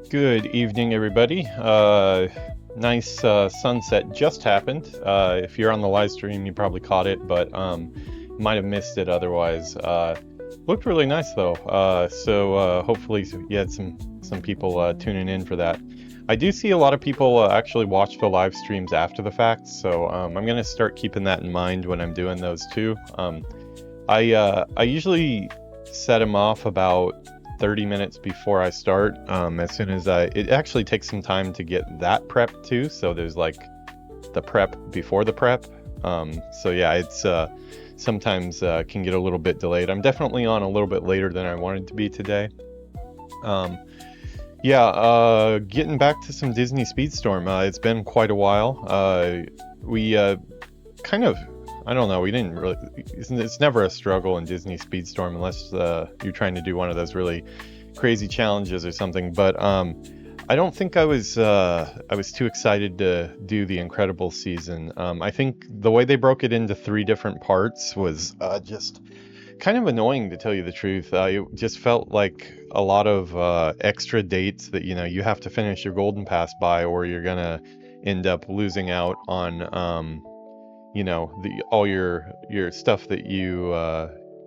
Good evening, everybody. Nice sunset just happened. If you're on the live stream, you probably caught it, but might have missed it otherwise. Looked really nice though. So hopefully you had some people tuning in for that. I do see a lot of people actually watch the live streams after the fact, so I'm gonna start keeping that in mind when I'm doing those too. I usually set them off about 30 minutes before I start. As soon as it actually takes some time to get that prep too, so there's like the prep before the prep. So yeah, it's sometimes can get a little bit delayed. I'm definitely on a little bit later than I wanted to be today. Getting back to some Disney Speedstorm. It's been quite a while. We kind of, I don't know, we didn't really, it's never a struggle in Disney Speedstorm unless you're trying to do one of those really crazy challenges or something, but I don't think I was too excited to do the Incredible season. I think the way they broke it into 3 different parts was just kind of annoying, to tell you the truth. It just felt like a lot of extra dates that, you know, you have to finish your Golden Pass by, or you're gonna end up losing out on you know, all your stuff that you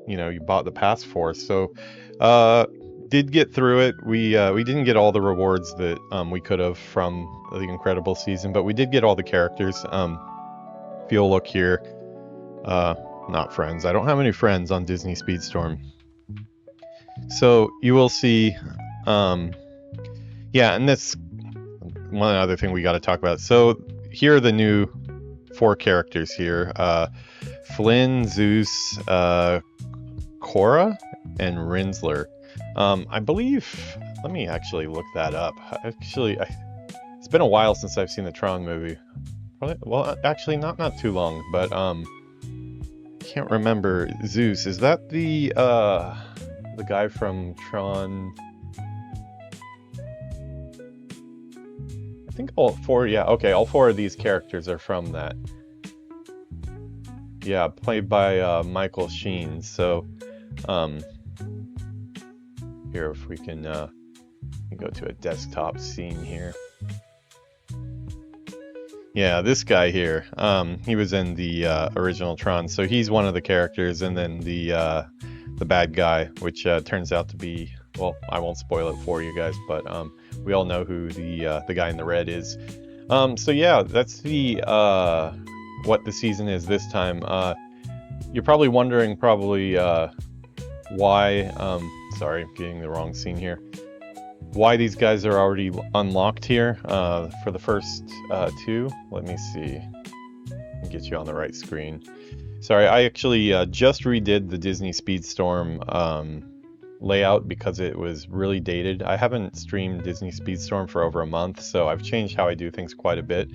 you bought the pass for. So did get through it. We didn't get all the rewards that we could have from the Incredible season, but we did get all the characters. If you'll look here, not friends, I don't have any friends on Disney Speedstorm, so you will see and this one other thing we got to talk about. So here are the new 4 characters here: Flynn, Zeus, Cora, and Rinsler. I believe, let me actually look that up. It's been a while since I've seen the Tron movie. Probably, well, actually not too long, but can't remember. Zeus, is that the guy from Tron? I think all 4, yeah, okay, all 4 of these characters are from that. Yeah, played by Michael Sheen. So, here, if we can go to a desktop scene here. Yeah, this guy here, he was in the original Tron, so he's one of the characters, and then the bad guy, which turns out to be, well, I won't spoil it for you guys, but we all know who the guy in the red is. So yeah, that's the what the season is this time. You're probably wondering why, sorry, I'm getting the wrong scene here, why these guys are already unlocked here for the first 2. Let me see, get you on the right screen. Sorry, I actually just redid the Disney Speedstorm layout because it was really dated. I haven't streamed Disney Speedstorm for over a month, so I've changed how I do things quite a bit.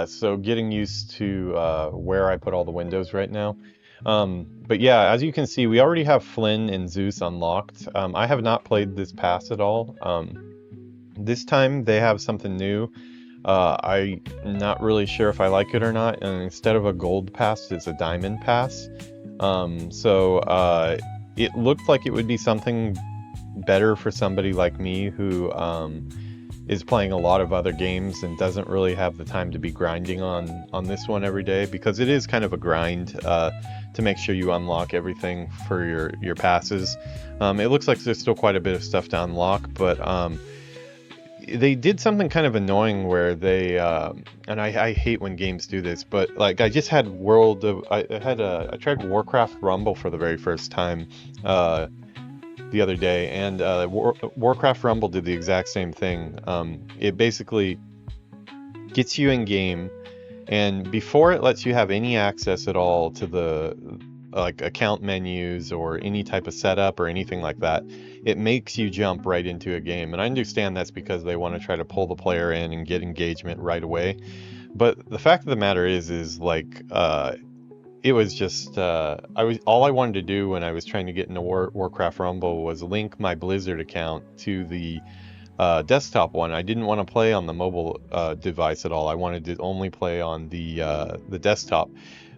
So getting used to where I put all the windows right now. But yeah, as you can see, we already have Flynn and Zeus unlocked. I have not played this pass at all. This time they have something new. I'm not really sure if I like it or not, and instead of a gold pass, it's a diamond pass. It looked like it would be something better for somebody like me who is playing a lot of other games and doesn't really have the time to be grinding on this one every day, because it is kind of a grind to make sure you unlock everything for your passes. It looks like there's still quite a bit of stuff to unlock, but they did something kind of annoying where they and I hate when games do this, but like I just had I tried Warcraft Rumble for the very first time the other day, and Warcraft Rumble did the exact same thing. It basically gets you in game, and before it lets you have any access at all to like account menus or any type of setup or anything like that, it makes you jump right into a game. And I understand that's because they want to try to pull the player in and get engagement right away. But the fact of the matter is like it was just all I wanted to do when I was trying to get into Warcraft Rumble was link my Blizzard account to the desktop one. I didn't want to play on the mobile device at all. I wanted to only play on the desktop.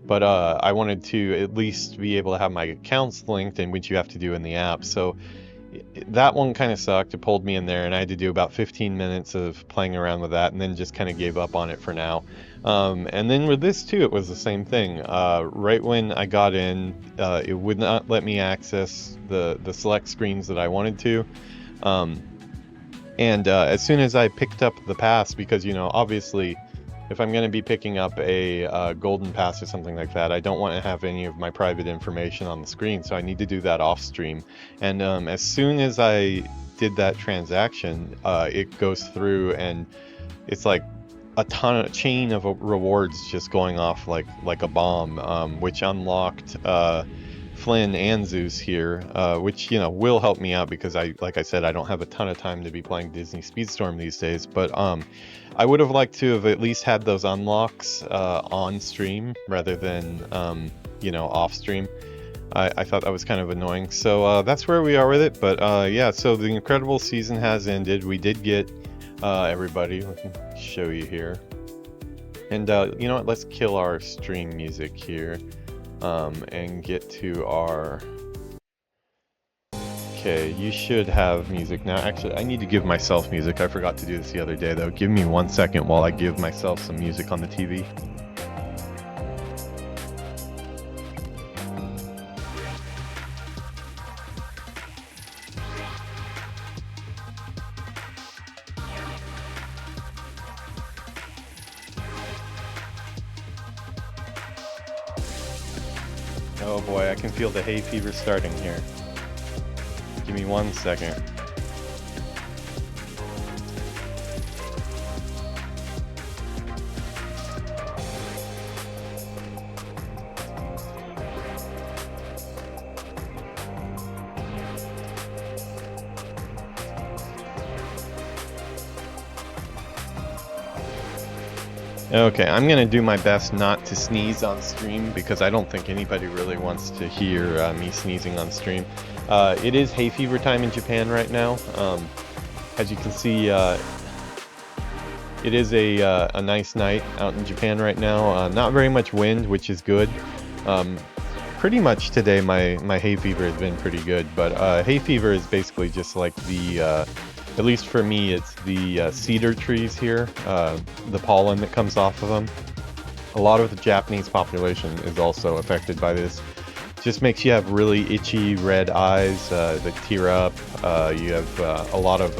But I wanted to at least be able to have my accounts linked, and which you have to do in the app. So that one kind of sucked. It pulled me in there, and I had to do about 15 minutes of playing around with that, and then just kind of gave up on it for now. And then with this too, it was the same thing. Right when I got in, it would not let me access the select screens that I wanted to. And as soon as I picked up the pass, because, you know, obviously, if I'm going to be picking up a golden pass or something like that, I don't want to have any of my private information on the screen, so I need to do that off stream. And as soon as I did that transaction, it goes through, and it's like a chain of rewards just going off like a bomb, which unlocked Flynn and Zeus here, which, you know, will help me out because like I said, I don't have a ton of time to be playing Disney Speedstorm these days. But I would have liked to have at least had those unlocks on stream rather than you know, off stream. I thought that was kind of annoying. So that's where we are with it. But yeah, so the incredible season has ended. We did get everybody. Let me show you here. And you know what? Let's kill our stream music here. And get to our... Okay, you should have music now. Actually, I need to give myself music. I forgot to do this the other day, though. Give me 1 second while I give myself some music on the TV. Oh boy, I can feel the hay fever starting here. Give me 1 second. Okay, I'm gonna do my best not to sneeze on stream because I don't think anybody really wants to hear me sneezing on stream. It is hay fever time in Japan right now. As you can see, it is a nice night out in Japan right now. Not very much wind, which is good. Pretty much today my hay fever has been pretty good, but hay fever is basically just like the at least for me, it's the cedar trees here, the pollen that comes off of them. A lot of the Japanese population is also affected by this. Just makes you have really itchy red eyes that tear up. You have a lot of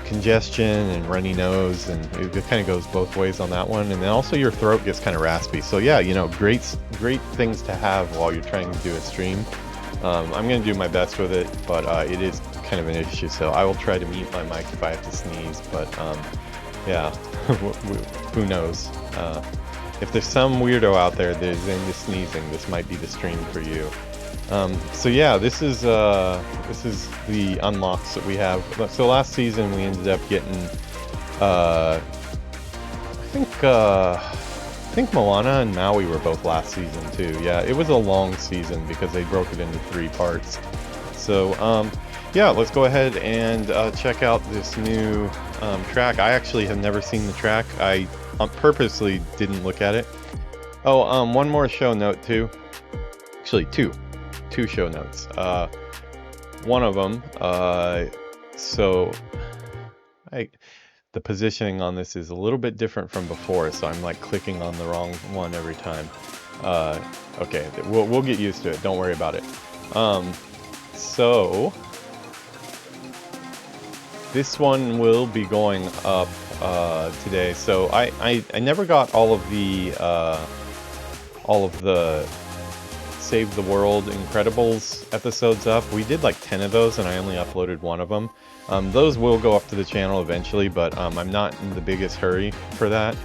congestion and runny nose, and it kind of goes both ways on that one. And then also your throat gets kind of raspy. So yeah, you know, great things to have while you're trying to do a stream. I'm going to do my best with it, but it is kind of an issue, so I will try to mute my mic if I have to sneeze, but yeah, who knows. If there's some weirdo out there that is into sneezing, this might be the stream for you. So yeah, this is the unlocks that we have. So last season we ended up getting, I think Moana and Maui were both last season too. Yeah, it was a long season because they broke it into 3 parts. So yeah, let's go ahead and check out this new track. I actually have never seen the track. I purposely didn't look at it. Oh, one more show note too. Actually, two show notes. One of them, the positioning on this is a little bit different from before, so I'm like clicking on the wrong one every time. Okay, we'll get used to it. Don't worry about it. So this one will be going up today. So I never got all of the Save the World Incredibles episodes up. We did like 10 of those, and I only uploaded 1 of them. Those will go up to the channel eventually, but I'm not in the biggest hurry for that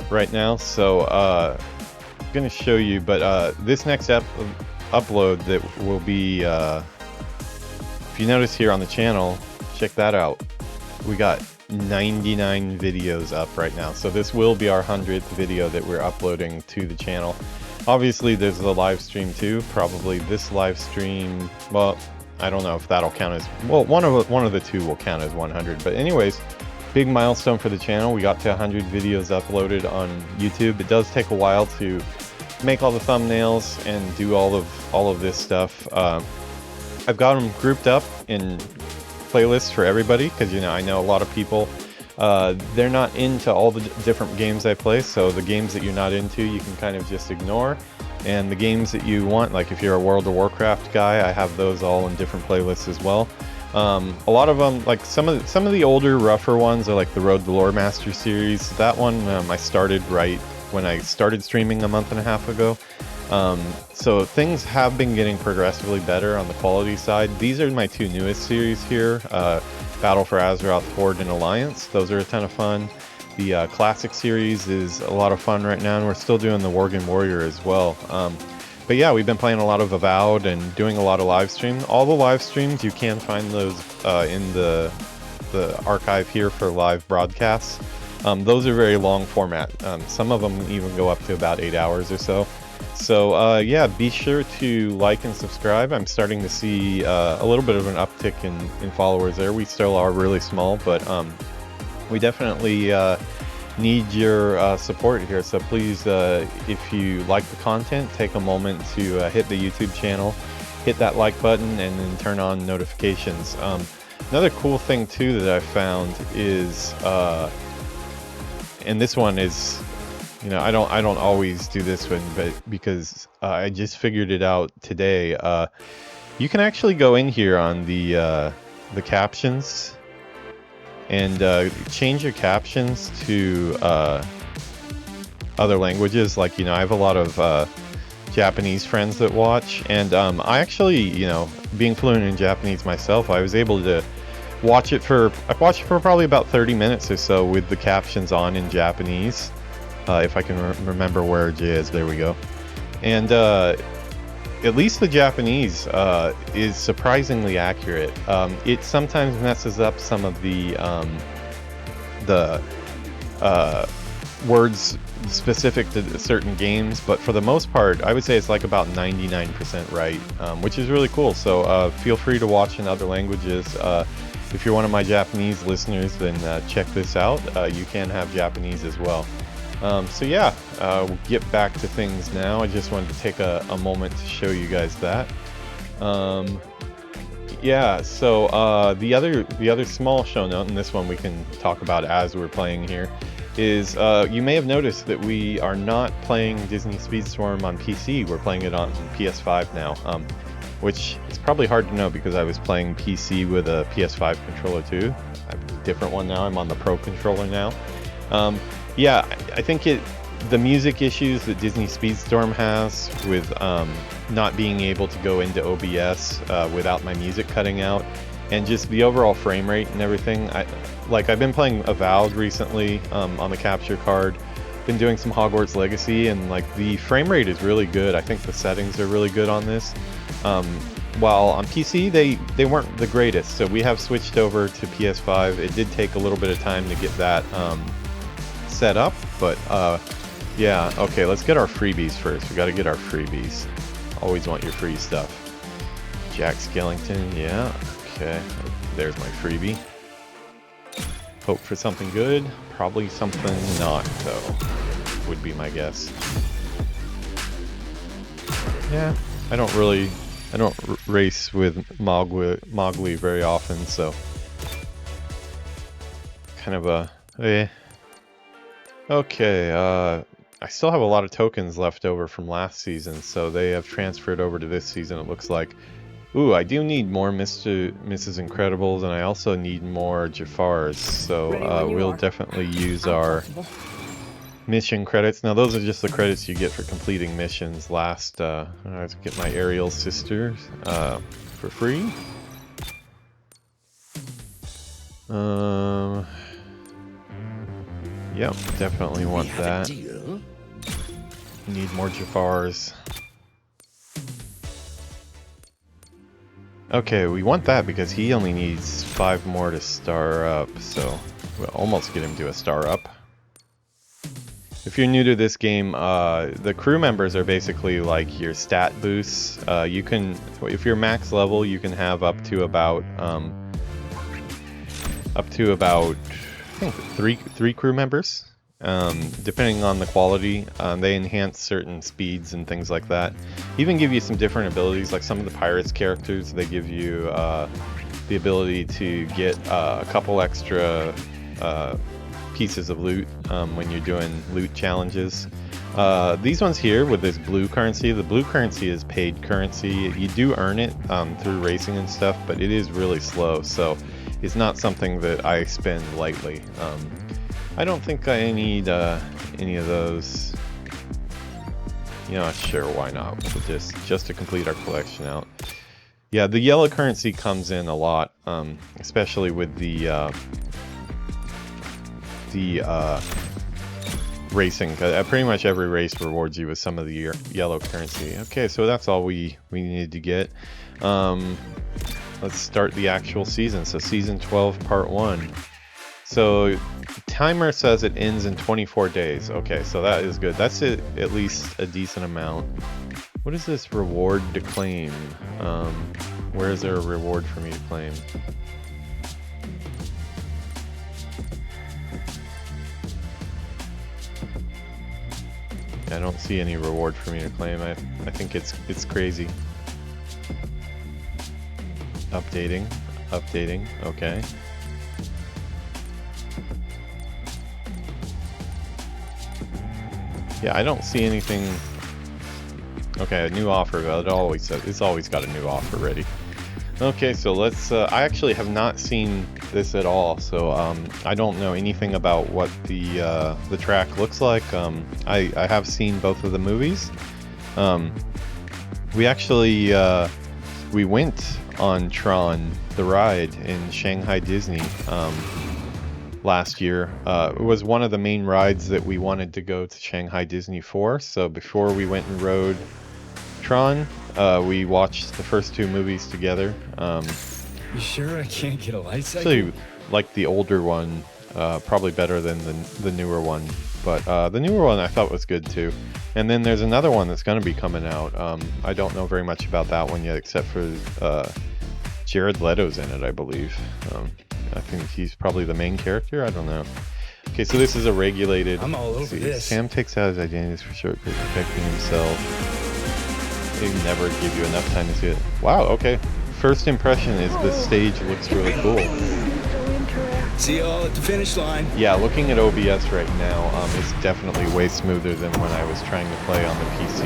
right now. So gonna show you, but this next upload that will be, if you notice here on the channel, check that out. We got 99 videos up right now, so this will be our 100th video that we're uploading to the channel. Obviously, there's a live stream too. Probably this live stream, well, I don't know if that'll count as, well, one of the two will count as 100. But anyways, big milestone for the channel. We got to 100 videos uploaded on YouTube. It does take a while to make all the thumbnails and do all of this stuff. I've got them grouped up in playlists for everybody, because I know a lot of people, they're not into all the different games I play. So the games that you're not into, you can kind of just ignore. And the games that you want, like if you're a World of Warcraft guy, I have those all in different playlists as well. A lot of them, like some of the older, rougher ones, are like the Road to Lore Master series. That one I started right when I started streaming a month and a half ago. So things have been getting progressively better on the quality side. These are my two newest series here, Battle for Azeroth Horde and Alliance. Those are a ton of fun. The Classic series is a lot of fun right now, and we're still doing the Worgen Warrior as well. But yeah, we've been playing a lot of Avowed and doing a lot of live stream. All the live streams, you can find those in the archive here for live broadcasts. Those are very long format. Some of them even go up to about 8 hours or so. So yeah, be sure to like and subscribe. I'm starting to see a little bit of an uptick in followers there. We still are really small, but we definitely need your support here. So please, if you like the content, take a moment to hit the YouTube channel, hit that like button, and then turn on notifications. Another cool thing too that I found is, and this one is, I don't always do this one, but because I just figured it out today, you can actually go in here on the captions and change your captions to other languages. Like, I have a lot of Japanese friends that watch, and I actually, being fluent in Japanese myself, I was able to watch it for probably about 30 minutes or so with the captions on in Japanese. If I can remember where J is, there we go. And at least the Japanese is surprisingly accurate. It sometimes messes up some of the words specific to certain games, but for the most part, I would say it's like about 99% right, which is really cool. So feel free to watch in other languages. If you're one of my Japanese listeners, then check this out. You can have Japanese as well. So yeah, we'll get back to things now. I just wanted to take a moment to show you guys that. Yeah, so the other small show note, and this one we can talk about as we're playing here, is you may have noticed that we are not playing Disney Speedstorm on PC. We're playing it on PS5 now, which is probably hard to know because I was playing PC with a PS5 controller too. I have a different one now. I'm on the Pro controller now. Yeah, I think the music issues that Disney Speedstorm has with not being able to go into OBS without my music cutting out, and just the overall frame rate and everything. I've been playing Avowed recently on the capture card, been doing some Hogwarts Legacy, and the frame rate is really good. I think the settings are really good on this. While on PC they weren't the greatest, so we have switched over to PS5. It did take a little bit of time to get that set up, but yeah, okay, let's get our freebies first. We got to get our freebies. Always want your free stuff. Jack Skellington, yeah, okay, there's my freebie. Hope for something good. Probably something not, though, would be my guess. Yeah, I don't race with Mowgli very often, so kind of a eh. Okay, I still have a lot of tokens left over from last season, so they have transferred over to this season, it looks like. Ooh, I do need more Mrs. Incredibles, and I also need more Jafars, so we'll definitely use our mission credits. Now, those are just the credits you get for completing missions. Last, I have to get my Ariel sisters for free. Yep, definitely want that. We need more Jafars. Okay, we want that because he only needs 5 more to star up, so we'll almost get him to a star up. If you're new to this game, the crew members are basically like your stat boosts. You can, if you're max level, you can have up to about I think three crew members. Depending on the quality, they enhance certain speeds and things like that. Even give you some different abilities, like some of the pirates characters, they give you the ability to get a couple extra pieces of loot when you're doing loot challenges. These ones here with this blue currency, the blue currency is paid currency. You do earn it through racing and stuff, but it is really slow, so it's not something that I spend lightly. I don't think I need any of those. You know, sure, why not? We'll just to complete our collection out. Yeah, the yellow currency comes in a lot, especially with the racing. Pretty much every race rewards you with some of the yellow currency. Okay, so that's all we needed to get. Let's start the actual season. So season 12, part 1. So timer says it ends in 24 days. Okay, so that is good. That's at least a decent amount. What is this reward to claim? Where is there a reward for me to claim? I don't see any reward for me to claim. I think it's crazy. Updating, okay. Yeah, I don't see anything. Okay, a new offer. It always says it's always got a new offer ready. Okay, so let's. I actually have not seen this at all, so I don't know anything about what the track looks like. I have seen both of the movies. We actually we went on Tron the ride in Shanghai Disney last year. It was one of the main rides that we wanted to go to Shanghai Disney for. So before we went and rode Tron, we watched the first 2 movies together. You sure I can't get a light cycle? Actually, like the older one, probably better than the newer one. But the newer one I thought was good too. And then there's another one that's going to be coming out. I don't know very much about that one yet, except for Jared Leto's in it, I believe. I think he's probably the main character. I don't know. Okay, so this is a regulated. I'm all over this. Sam takes out his identities for short period, protecting himself. They never give you enough time to see it. Wow. Okay. First impression is this stage looks really cool. See you all at the finish line. Yeah, looking at OBS right now, it's definitely way smoother than when I was trying to play on the PC.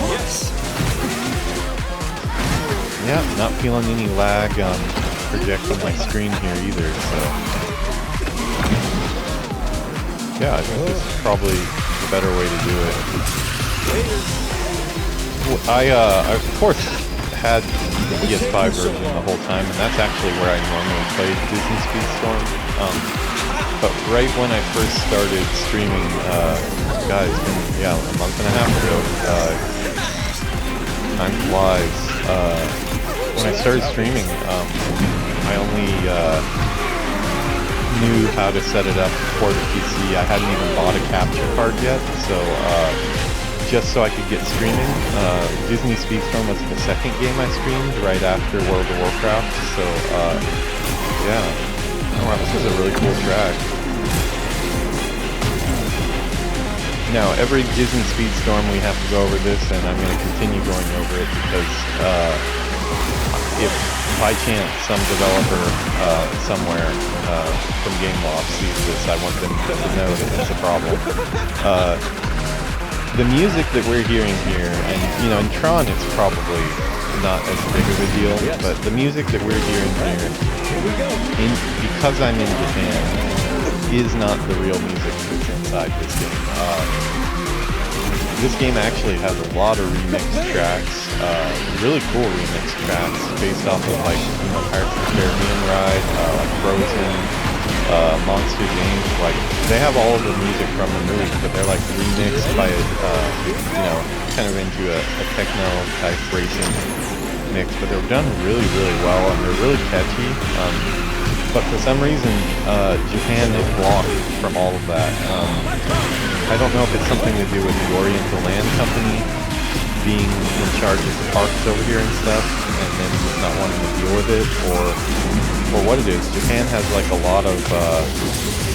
Yes. Yeah, not feeling any lag projecting my screen here either, so. Yeah, I think this is probably the better way to do it. I of course, had the PS5 version the whole time, and that's actually where I normally played Disney Speedstorm. But right when I first started streaming, God, it's been, a month and a half ago, time flies. When I started streaming, I only knew how to set it up for the PC. I hadn't even bought a capture card yet, so just so I could get streaming. Disney Speedstorm was the second game I streamed right after World of Warcraft, so yeah. Oh wow, this is a really cool track. Now, every Disney Speedstorm we have to go over this, and I'm going to continue going over it because if by chance some developer somewhere from GameLoft sees this, I want them to know that it's a problem. The music that we're hearing here, and you know, in Tron it's probably not as big of a deal, but the music that we're hearing here, because I'm in Japan, is not the real music that's inside this game. This game actually has a lot of remixed tracks, really cool remixed tracks based off of like, you know, Pirates of the Caribbean ride, like Frozen, monster games. Like they have all of the music from the movie, but they're like remixed by you know, kind of into a techno type racing mix. But they're done really, really well, and they're really catchy. But for some reason, Japan is blocked from all of that. I don't know if it's something to do with the Oriental Land Company being in charge of the parks over here and stuff, and then just not wanting to deal with it, or what it is. Japan has like a lot of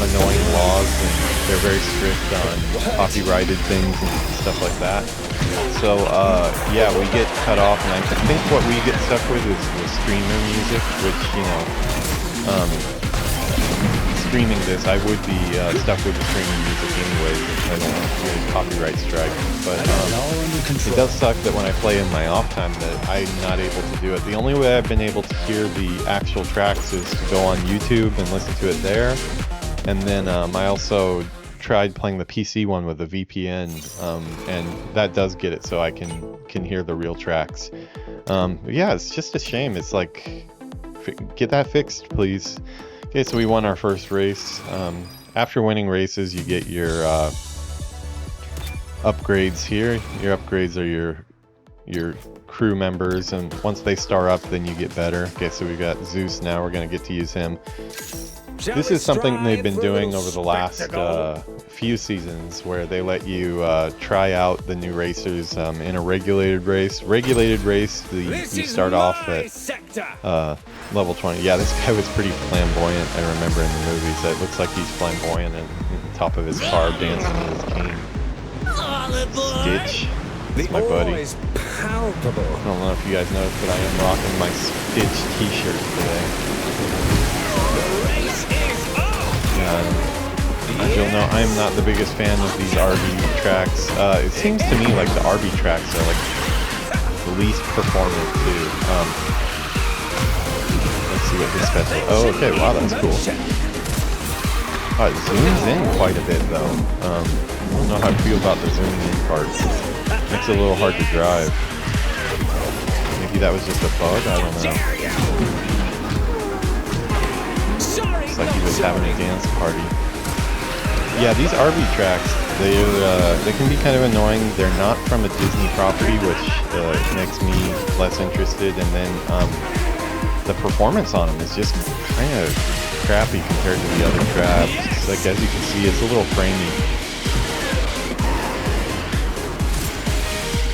annoying laws, and they're very strict on copyrighted things and stuff like that. So yeah, we get cut off, and I think what we get stuck with is the streamer music, which, you know, streaming this, I would be stuck with the streaming music anyways. I don't want to get a copyright strike, but it does suck that when I play in my off time that I'm not able to do it. The only way I've been able to hear the actual tracks is to go on YouTube and listen to it there, and then I also tried playing the PC one with a VPN, and that does get it so I can hear the real tracks. But yeah, it's just a shame. It's like, get that fixed, please. Okay, so we won our first race. After winning races, you get your upgrades here. Your upgrades are your crew members, and once they star up, then you get better. Okay, so we got Zeus now. We're gonna get to use him. This is something they've been doing over the last few seasons, where they let you try out the new racers in a regulated race. Regulated race, you start off at level 20. Yeah, this guy was pretty flamboyant, I remember in the movies. It looks like he's flamboyant and on top of his car dancing with his cane. Stitch. That's my buddy. I don't know if you guys noticed, but I am rocking my Stitch t-shirt today. As you'll know, I'm not the biggest fan of these RB tracks. It seems to me like the RB tracks are like the least performant too. Let's see what this special. Oh, okay, wow, that's cool. Oh, it zooms in quite a bit though. I don't know how I feel about the zooming in part. Makes it a little hard to drive. Maybe that was just a bug, I don't know. Looks like he was having a dance party. Yeah, these RV tracks, they can be kind of annoying. They're not from a Disney property, which makes me less interested. And then the performance on them is just kind of crappy compared to the other tracks. Like, as you can see, it's a little framey.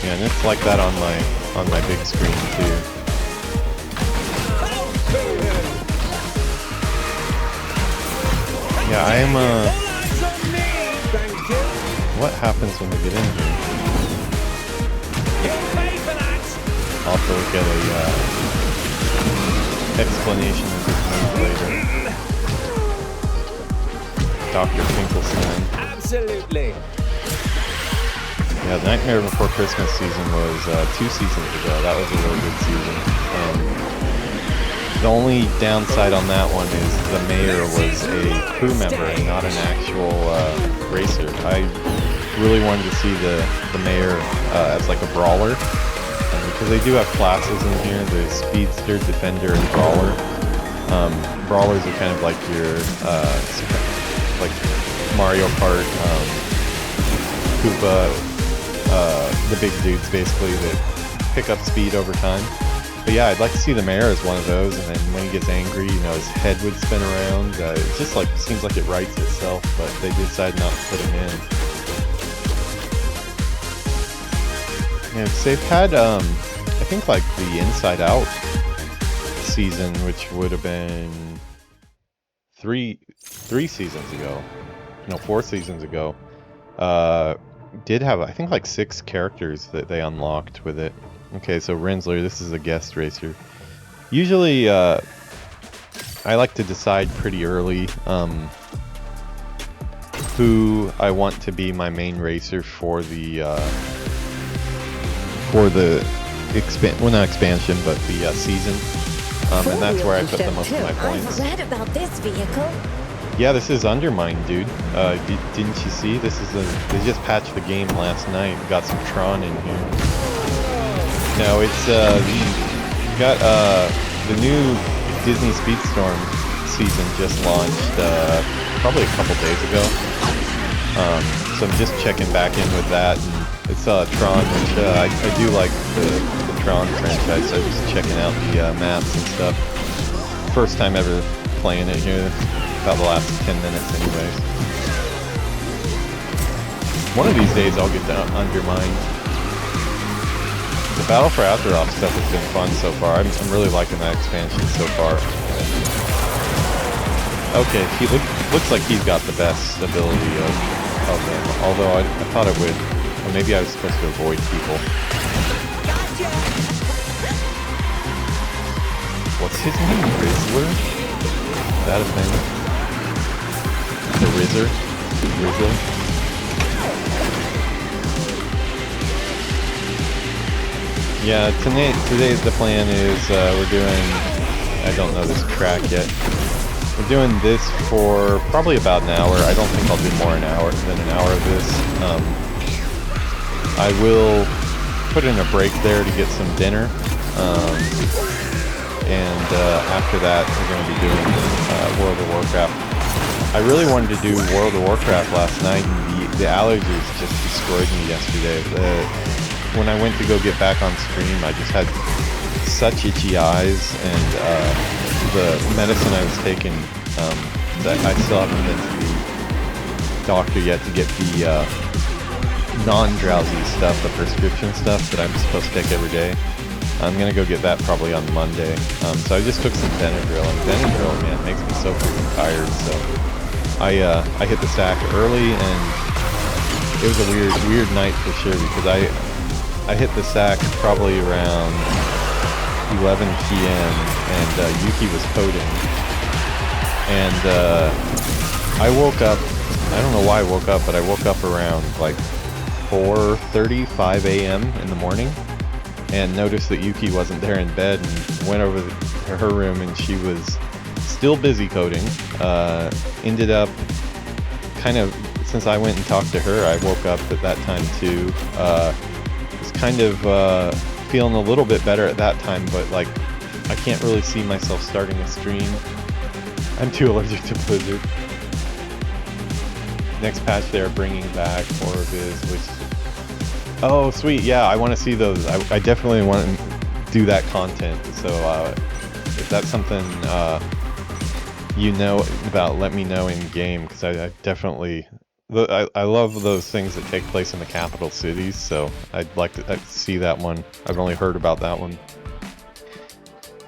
Yeah, and it's like that on my big screen too. Yeah, I am what happens when we get in here? I'll have to look at a explanation of this move later. Dr. Finkelstein. Absolutely. Yeah, the Nightmare Before Christmas season was 2 seasons ago. That was a really good season. The only downside on that one is the mayor was a crew member and not an actual racer. I really wanted to see the mayor as like a brawler, because they do have classes in here. There's Speedster, Defender, and Brawler. Brawlers are kind of like your like Mario Kart, Koopa, the big dudes basically that pick up speed over time. But yeah, I'd like to see the mayor as one of those, and then when he gets angry, you know, his head would spin around. It just like seems like it writes itself, but they decided not to put him in. Yeah, so they've had, I think like the Inside Out season, which would have been 3 seasons ago, no, 4 seasons ago, did have, I think, like 6 characters that they unlocked with it. Okay, so Rensler, this is a guest racer. Usually, I like to decide pretty early who I want to be my main racer for the well, not expansion, but the season. And that's where I put the most of my points. I read about this vehicle. Yeah, this is Undermine, dude. Didn't you see? This is they just patched the game last night. Got some Tron in here. No, it's got the new Disney Speedstorm season just launched probably a couple days ago. So I'm just checking back in with that. And it's Tron, which I do like the Tron franchise. So just checking out the maps and stuff. First time ever playing it here. About the last 10 minutes anyways. One of these days I'll get to Undermine. The Battle for Azeroth stuff has been fun so far. I'm really liking that expansion so far. Okay, he looks like he's got the best ability of them. Although I thought it would. Or maybe I was supposed to avoid people. What's his name? Rizzler? Is that a thing? The Rizzer? Rizzle? Yeah, today the plan is we're doing, I don't know this track yet. We're doing this for probably about an hour. I don't think I'll do more than an hour of this. I will put in a break there to get some dinner. And after that we're going to be doing World of Warcraft. I really wanted to do World of Warcraft last night, and the allergies just destroyed me yesterday. When I went to go get back on stream, I just had such itchy eyes, and the medicine I was taking, I still haven't been to the doctor yet to get the non-drowsy stuff, the prescription stuff that I'm supposed to take every day. I'm gonna go get that probably on Monday. So I just took some Benadryl, and Benadryl, man, makes me so freaking tired. So I hit the sack early, and it was a weird night for sure, because I hit the sack probably around 11 p.m. and Yuki was coding, and I woke up. I don't know why I woke up, but I woke up around like 4:30, 5 a.m. in the morning, and noticed that Yuki wasn't there in bed, and went over to her room, and she was still busy coding. Ended up kind of, since I went and talked to her, I woke up at that time too. Was kind of feeling a little bit better at that time, but like I can't really see myself starting a stream. I'm too allergic to Blizzard. Next patch they're bringing back Horrorviz, which... Oh, sweet, yeah, I want to see those. I definitely want to do that content, so if that's something you know about, let me know in game, because I definitely... I love those things that take place in the capital cities, so I'd like to see that one. I've only heard about that one.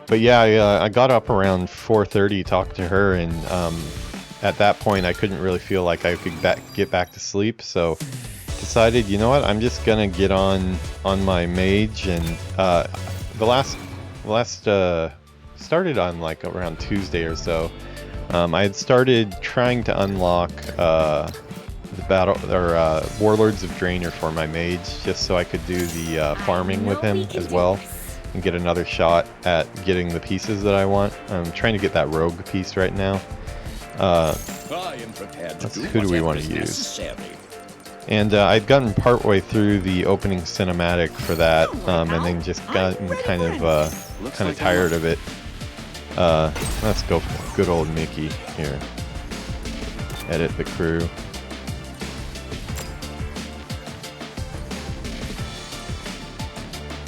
But yeah, I got up around 4:30, talked to her, and at that point I couldn't really feel like I could get back to sleep, so decided, you know what, I'm just gonna get on my mage, and the last started on like around Tuesday or so. I had started trying to unlock the battle or Warlords of Draenor for my mage, just so I could do the farming with him as well, and get another shot at getting the pieces that I want. I'm trying to get that rogue piece right now. Who do we want to use? And I'd gotten partway through the opening cinematic for that, and then just gotten kind of tired of it. Let's go for good old Mickey here. Edit the crew.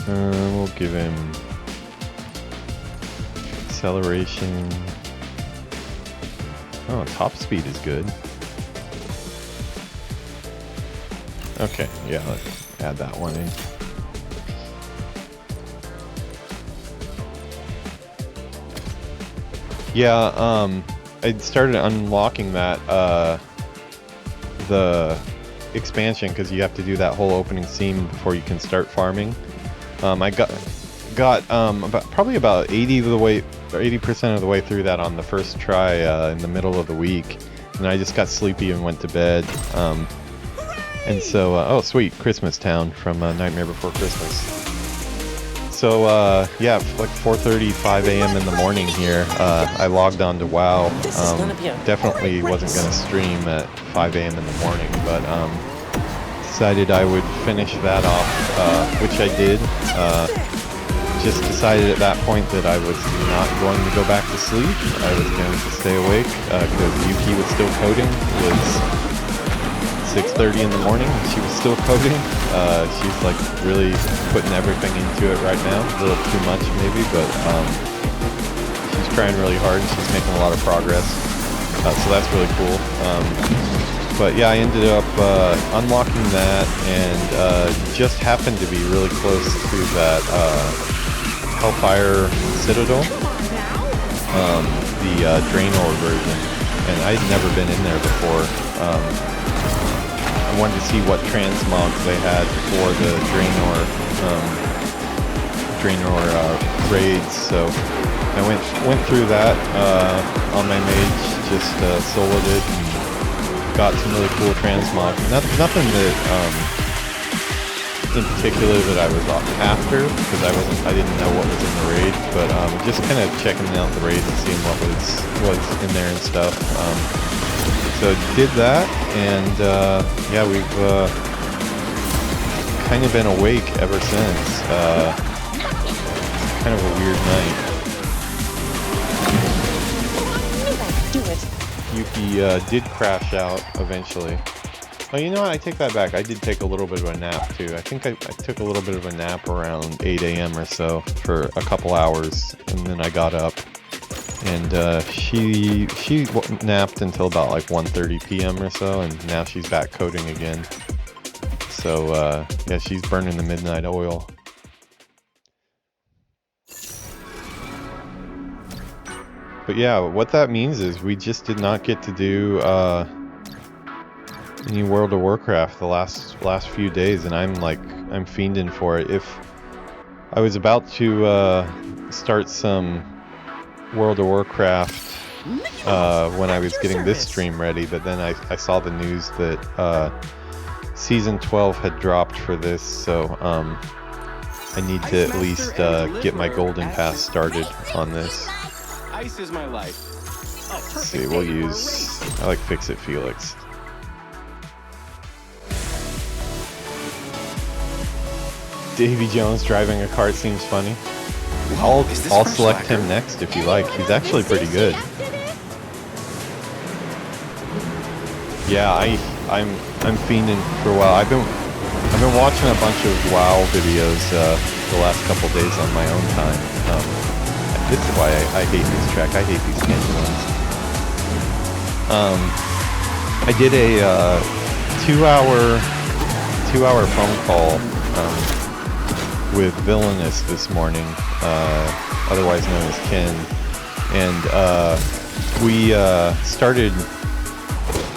We'll give him acceleration. Oh, top speed is good. Okay, yeah, let's add that one in. Yeah, I started unlocking that, the expansion, because you have to do that whole opening scene before you can start farming. I got probably about 80% of the way through that on the first try in the middle of the week, and I just got sleepy and went to bed. And so, oh sweet, Christmas Town from Nightmare Before Christmas. So yeah, like 4:30, 5 a.m. in the morning here, I logged on to WoW. Definitely wasn't going to stream at 5 a.m. in the morning, but decided I would finish that off, which I did. just decided at that point that I was not going to go back to sleep. I was going to stay awake because Yuki was still coding. It was 6:30 in the morning and she was still coding. She's like really putting everything into it right now. A little too much maybe, but she's trying really hard and she's making a lot of progress. So that's really cool. But yeah, I ended up unlocking that and just happened to be really close to that Hellfire Citadel, the Draenor version, and I'd never been in there before. I wanted to see what transmogs they had for the Draenor raids, so I went through that on my mage, just soloed it and got some really cool transmogs. Nothing that in particular that I was after, because I didn't know what was in the raid, but just kind of checking out the raid and seeing what was in there and stuff. So did that, and yeah, we've kind of been awake ever since. Kind of a weird night. Yuki did crash out eventually. Oh, you know what? I take that back. I did take a little bit of a nap too. I think I took a little bit of a nap around 8 a.m. or so for a couple hours, and then I got up. And she napped until about like 1:30 p.m. or so, and now she's back coding again. So yeah, she's burning the midnight oil. But yeah, what that means is we just did not get to do any World of Warcraft the last few days, and I'm fiending for it. If I was about to start some World of Warcraft when I was getting this stream ready, but then I saw the news that Season 12 had dropped for this, so I need to at least get my Golden Pass started on this. Ice is my life. Let's see, we'll use... I like Fix-It Felix. Davy Jones driving a cart seems funny. I'll select him next if you like. He's actually pretty good. Yeah, I'm fiending for a while. I've been watching a bunch of WoW videos the last couple days on my own time. This is why I hate this track. I hate these cancelings. I did a 2-hour phone call with Villainous this morning, otherwise known as Ken, and we started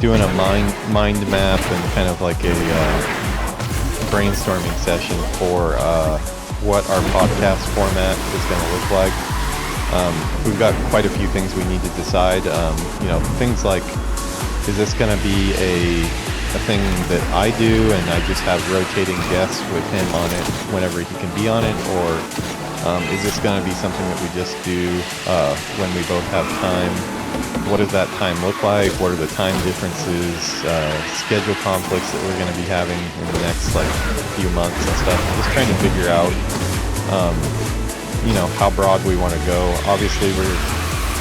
doing a mind map and kind of like a brainstorming session for what our podcast format is going to look like. We've got quite a few things we need to decide. You know, things like, is this going to be a thing that I do and I just have rotating guests with him on it whenever he can be on it, or is this going to be something that we just do when we both have time? What does that time look like? What are the time differences, schedule conflicts that we're going to be having in the next few months and stuff? Just trying to figure out you know, how broad we want to go. Obviously we're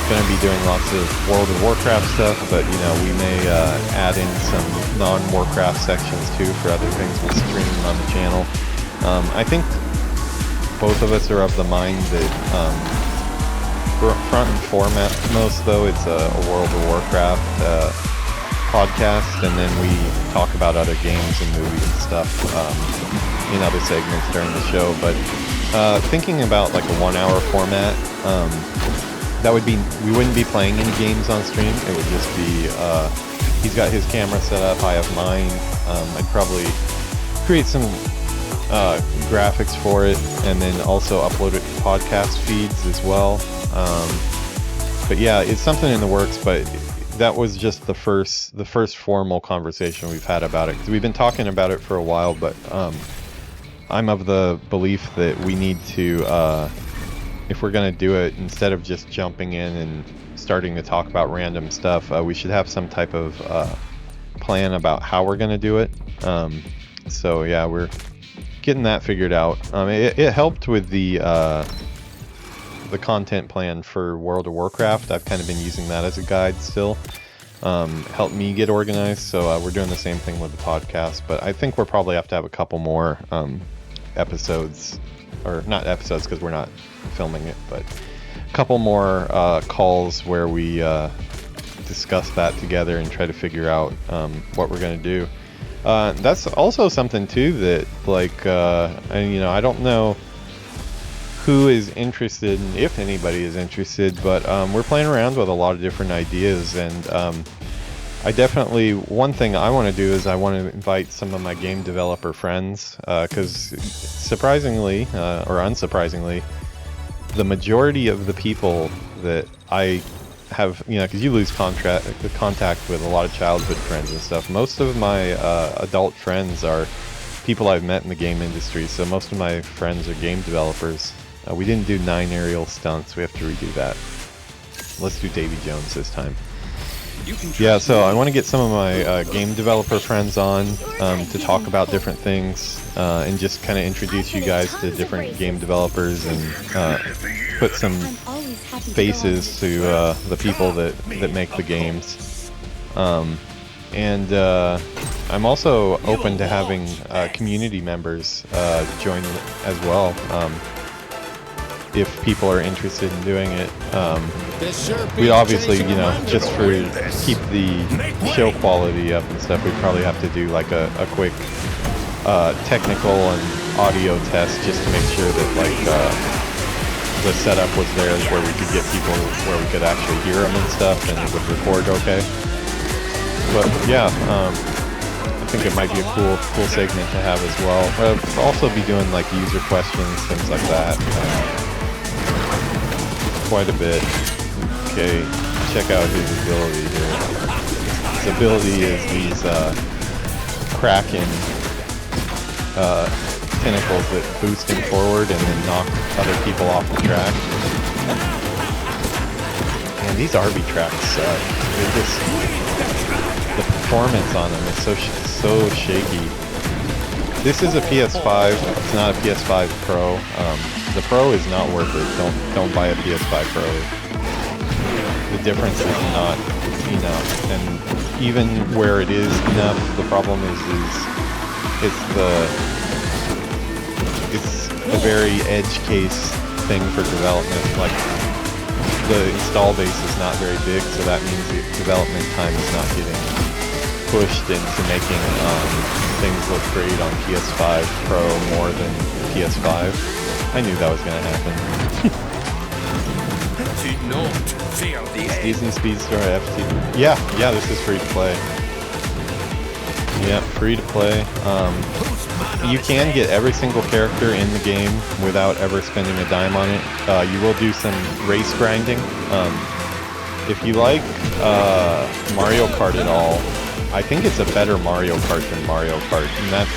going to be doing lots of World of Warcraft stuff, but you know, we may add in some non-Warcraft sections too for other things we'll stream on the channel. I think both of us are of the mind that front and foremost though, it's a World of Warcraft podcast, and then we talk about other games and movies and stuff in other segments during the show. But thinking about like a 1-hour format, that would be, we wouldn't be playing any games on stream. It would just be, he's got his camera set up, I have mine. I'd probably create some graphics for it, and then also upload it to podcast feeds as well. But yeah, it's something in the works, but that was just the first formal conversation we've had about it, because we've been talking about it for a while, but I'm of the belief that we need to, if we're going to do it, instead of just jumping in and starting to talk about random stuff, we should have some type of plan about how we're going to do it. So yeah, we're getting that figured out. It helped with the content plan for World of Warcraft. I've kind of been using that as a guide still. Helped me get organized, so we're doing the same thing with the podcast, but I think we'll probably have to have a couple more episodes, or not episodes because we're not filming it, but a couple more calls where we discuss that together and try to figure out what we're going to do. That's also something too that, like, I don't know who is interested, and if anybody is interested, but we're playing around with a lot of different ideas, and I definitely, one thing I want to do is I want to invite some of my game developer friends, because surprisingly, or unsurprisingly, the majority of the people that I have, because you lose contact with a lot of childhood friends and stuff. Most of my adult friends are people I've met in the game industry, so most of my friends are game developers. We didn't do 9 aerial stunts, we have to redo that. Let's do Davy Jones this time. Yeah, so I want to get some of my game developer friends on to talk about different things and just kind of introduce you guys to different game developers and put some faces to the people that make the games. And I'm also open to having community members join as well. If people are interested in doing it. We obviously, just for keep the show quality up and stuff, we'd probably have to do like a quick technical and audio test just to make sure that the setup was there where we could get people where we could actually hear them and stuff and it would record okay. But yeah, I think it might be a cool segment to have as well. We'll also be doing like user questions, things like that. Quite a bit. Okay, check out his ability here. His ability is these Kraken tentacles that boost him forward and then knock other people off the track. And these RV tracks suck. The performance on them is so shaky. This is a PS5. It's not a PS5 Pro. The Pro is not worth it. Don't buy a PS5 Pro. The difference is not enough, and even where it is enough, the problem is it's a very edge case thing for development. Like the install base is not very big, so that means the development time is not getting pushed into making things look great on PS5 Pro more than PS5. I knew that was going to happen. Disney Speedstorm FT. Yeah, this is free to play. Yeah, free to play. You can get every single character in the game without ever spending a dime on it. You will do some race grinding. If you like Mario Kart at all, I think it's a better Mario Kart than Mario Kart, and that's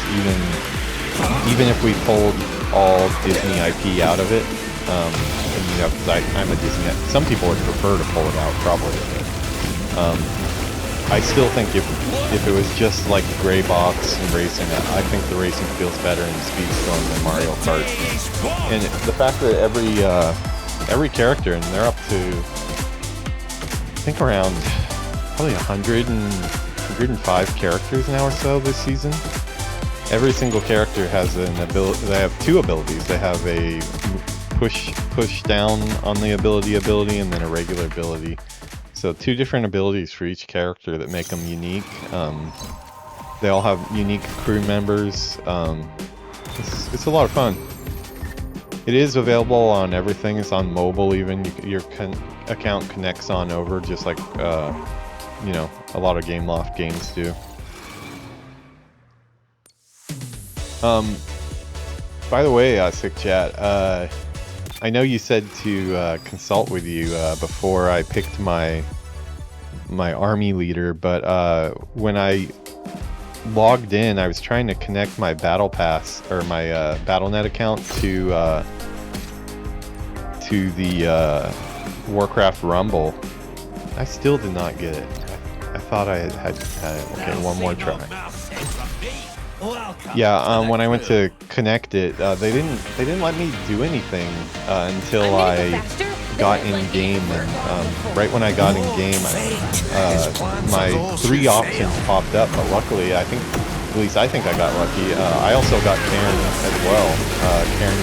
even if we pulled all Disney IP out of it, because I'm a Disney. Some people would prefer to pull it out, probably. I still think if it was just like the gray box and racing, I think the racing feels better in Speedstorm than Mario Kart. And the fact that every character, and they're up to I think around probably 105 characters now or so this season. Every single character has an ability. They have 2 abilities. They have a push down on the ability, and then a regular ability. So 2 different abilities for each character that make them unique. They all have unique crew members. It's a lot of fun. It is available on everything. It's on mobile even. Your account connects on over, just like a lot of Gameloft games do. By the way, Sick Chat, I know you said to consult with you before I picked my army leader, but when I logged in, I was trying to connect my Battle Pass or my Battle.net account to the Warcraft Rumble. I still did not get it. I thought I had it. Okay, one more try. Yeah, when I went to connect it, they didn't let me do anything until I got in game, and right when I got in game, my 3 options popped up. But luckily, I think I got lucky. I also got Karen as well. Karen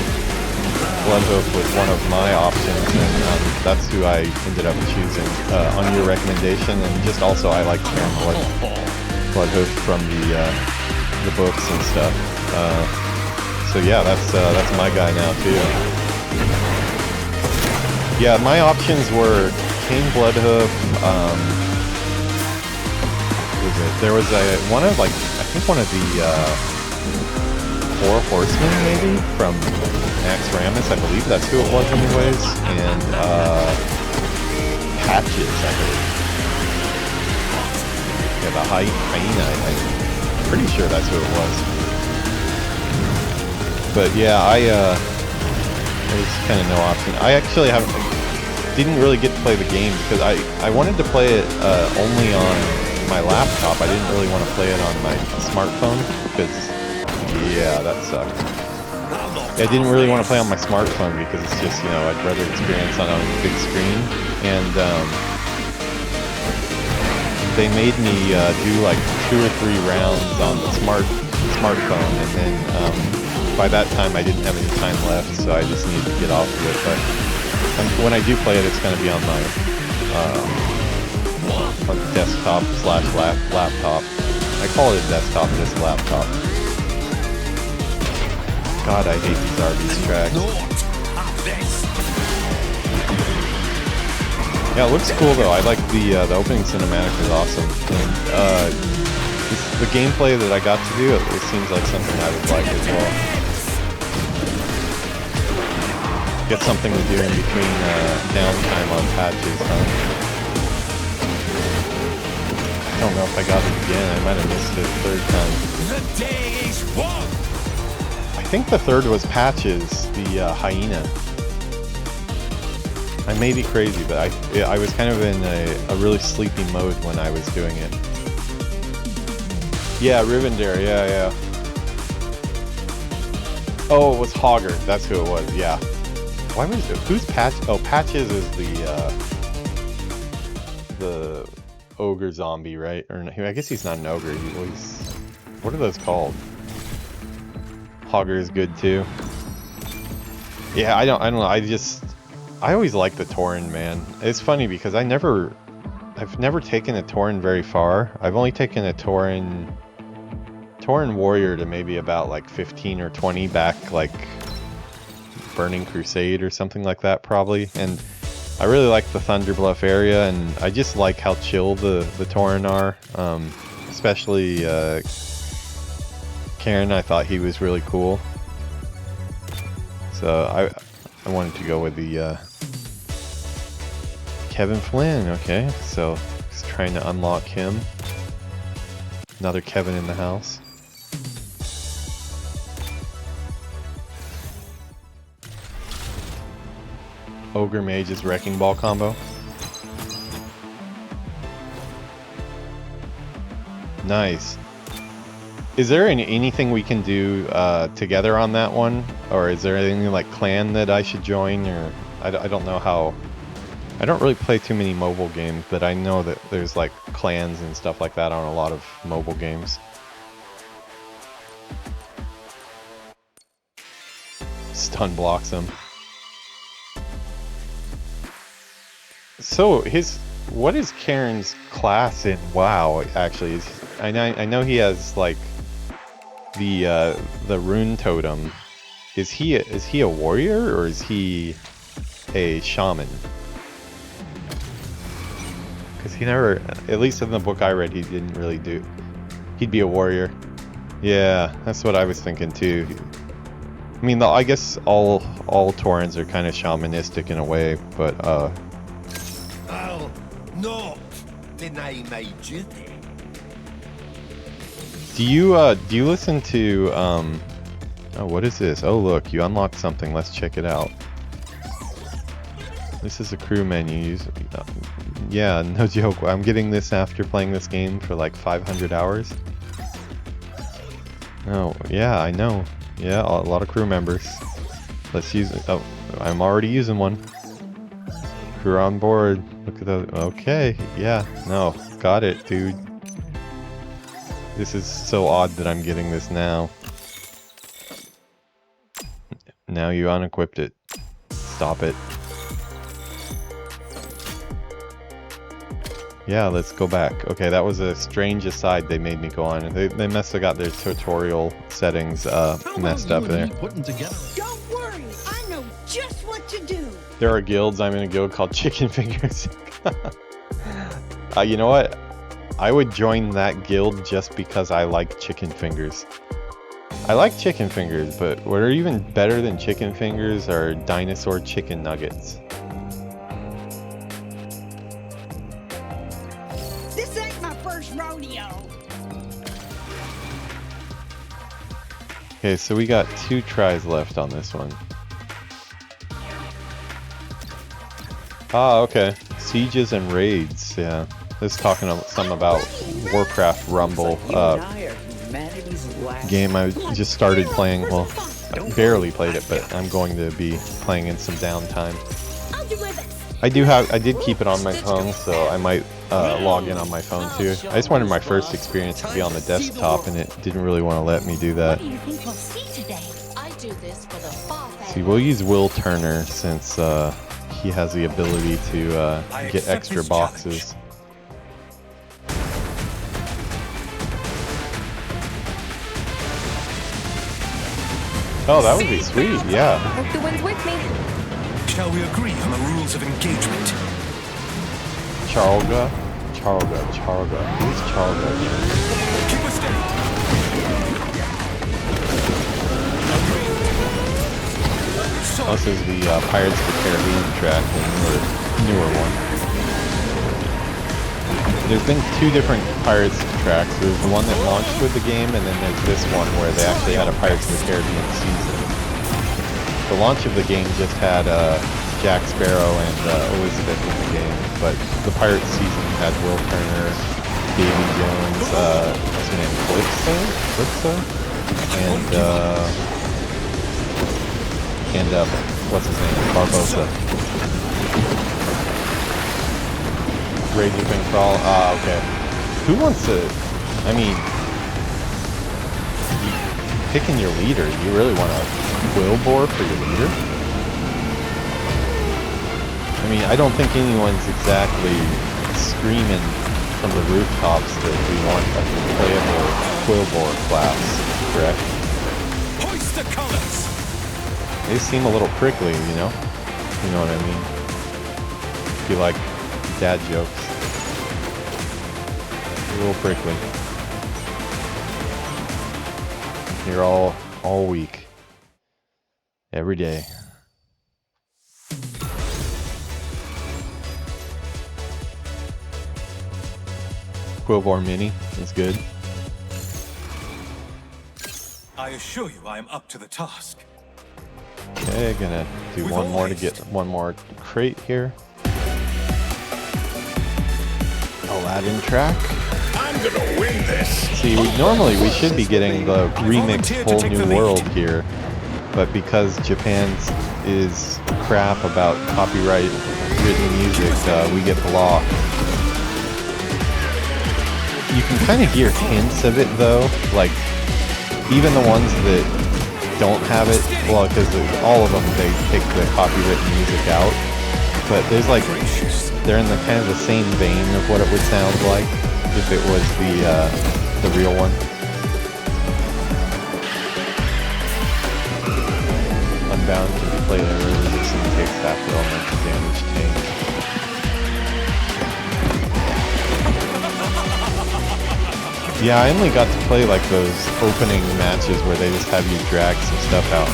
Bloodhoof was one of my options, and that's who I ended up choosing on your recommendation. And just also, I like Karen Bloodhoof from the books and stuff. So yeah, that's my guy now too. Yeah, my options were Kane Bloodhoof. What was it? There was one of the 4 Horsemen maybe from Max Ramus. I believe that's who it was, anyways. And Patches, I believe. Yeah, the hyena. I'm pretty sure that's who it was. But yeah, there's kind of no option. I actually didn't really get to play the game because I wanted to play it only on my laptop. I didn't really want to play it on my smartphone because, yeah, that sucked. I didn't really want to play on my smartphone because it's just, I'd rather experience on a big screen. And they made me do like 2 or 3 rounds on the smartphone, and then by that time I didn't have any time left, so I just needed to get off of it. But when I do play it, it's going to be on my desktop / laptop. I call it a desktop, but it's a laptop. God, I hate these RVs tracks. Yeah, it looks cool though. I like the opening cinematic is awesome, and the gameplay that I got to do, it seems like something I would like as well. Get something to do in between downtime on Patches, huh? I don't know if I got it again. I might have missed it the 3rd time. The day is won. I think the 3rd was Patches, the hyena. I may be crazy, but I was kind of in a really sleepy mode when I was doing it. Yeah, Rivendare, yeah. Oh, it was Hogger. That's who it was, yeah. Why was it? Who's Patch? Oh, Patches is the ogre zombie, right? Or I guess he's not an ogre. He's what are those called? Hogger is good too. Yeah, I don't know. I always like the Tauren, man. It's funny because I've never taken a Tauren very far. I've only taken a Tauren warrior to maybe about like 15 or 20 back, like Burning Crusade or something like that probably. And I really like the Thunderbluff area, and I just like how chill the Tauren are. Especially Karen, I thought he was really cool. So I wanted to go with the Kevin Flynn. Okay, so just trying to unlock him. Another Kevin in the house. Ogre Mage's Wrecking Ball combo. Nice. Is there anything we can do together on that one? Or is there anything like clan that I should join? Or I don't know how... I don't really play too many mobile games, but I know that there's like clans and stuff like that on a lot of mobile games. Stun blocks him. So what is Karen's class in WoW actually? I know he has like the rune totem. Is he a warrior or is he a shaman? Because he never, at least in the book I read, he didn't really do. He'd be a warrior. Yeah, that's what I was thinking too. I mean, I guess all Taurens are kind of shamanistic in a way, but I'll not deny my duty. Do you listen to oh, what is this? Oh look, you unlocked something. Let's check it out. This is a crew menu. Yeah, no joke. I'm getting this after playing this game for like 500 hours. Oh, yeah, I know. Yeah, a lot of crew members. Let's use it. Oh, I'm already using one. Crew on board. Look at those. Okay, yeah, no, got it, dude. This is so odd that I'm getting this now. Now you unequipped it. Stop it. Yeah, let's go back. Okay, that was a strange aside they made me go on. They must have got their tutorial settings messed up there. Don't worry, I know just what to do. There are guilds. I'm in a guild called Chicken Fingers. You know what? I would join that guild just because I like chicken fingers. I like chicken fingers, but what are even better than chicken fingers are dinosaur chicken nuggets. This ain't my first rodeo. Okay, so we got 2 tries left on this one. Ah, okay. Sieges and raids, yeah. This is talking some about Warcraft Rumble game I just started playing. Well, I barely played it, but I'm going to be playing in some downtime. I did keep it on my phone, so I might log in on my phone too. I just wanted my first experience to be on the desktop, and it didn't really want to let me do that. See, we'll use Will Turner since he has the ability to get extra boxes. Oh, that would be sweet, yeah. Hope the wind's with me. Shall we agree on the rules of engagement? Charlga? Charlga. Who's Charlga? Keep us steady. This is the Pirates of the Caribbean track, or newer one. There's been 2 different Pirates tracks. There's the one that launched with the game, and then there's this one where they actually had a Pirates of the Caribbean season. The launch of the game just had Jack Sparrow and Elizabeth in the game, but the Pirates season had Will Turner, Davy Jones, what's his name, Calypso? And what's his name, Barbosa. Rage and Crawl, okay. Who wants to, I mean, picking your leader, you really want a Quillbore for your leader? I mean, I don't think anyone's exactly screaming from the rooftops that we want a playable Quillbore class, correct? Hoist the colors. They seem a little prickly, you know? You know what I mean? If you like dad jokes. A little prickly. Here all week. Every day. Quillbore Mini is good. I assure you I am up to the task. Okay, gonna do one more to get one more crate here. Aladdin track. I'm gonna win this. See, normally we should be getting the remixed Whole New World here, but because Japan's is crap about copyright written music, we get the law. You can kind of hear hints of it though, like even the ones that don't have it, well, because all of them they take the copywritten music out, but there's like, they're in the kind of the same vein of what it would sound like if it was the real one. Unbound can be played at early resistance and takes half the elemental damage tank. Yeah, I only got to play like those opening matches where they just have you drag some stuff out.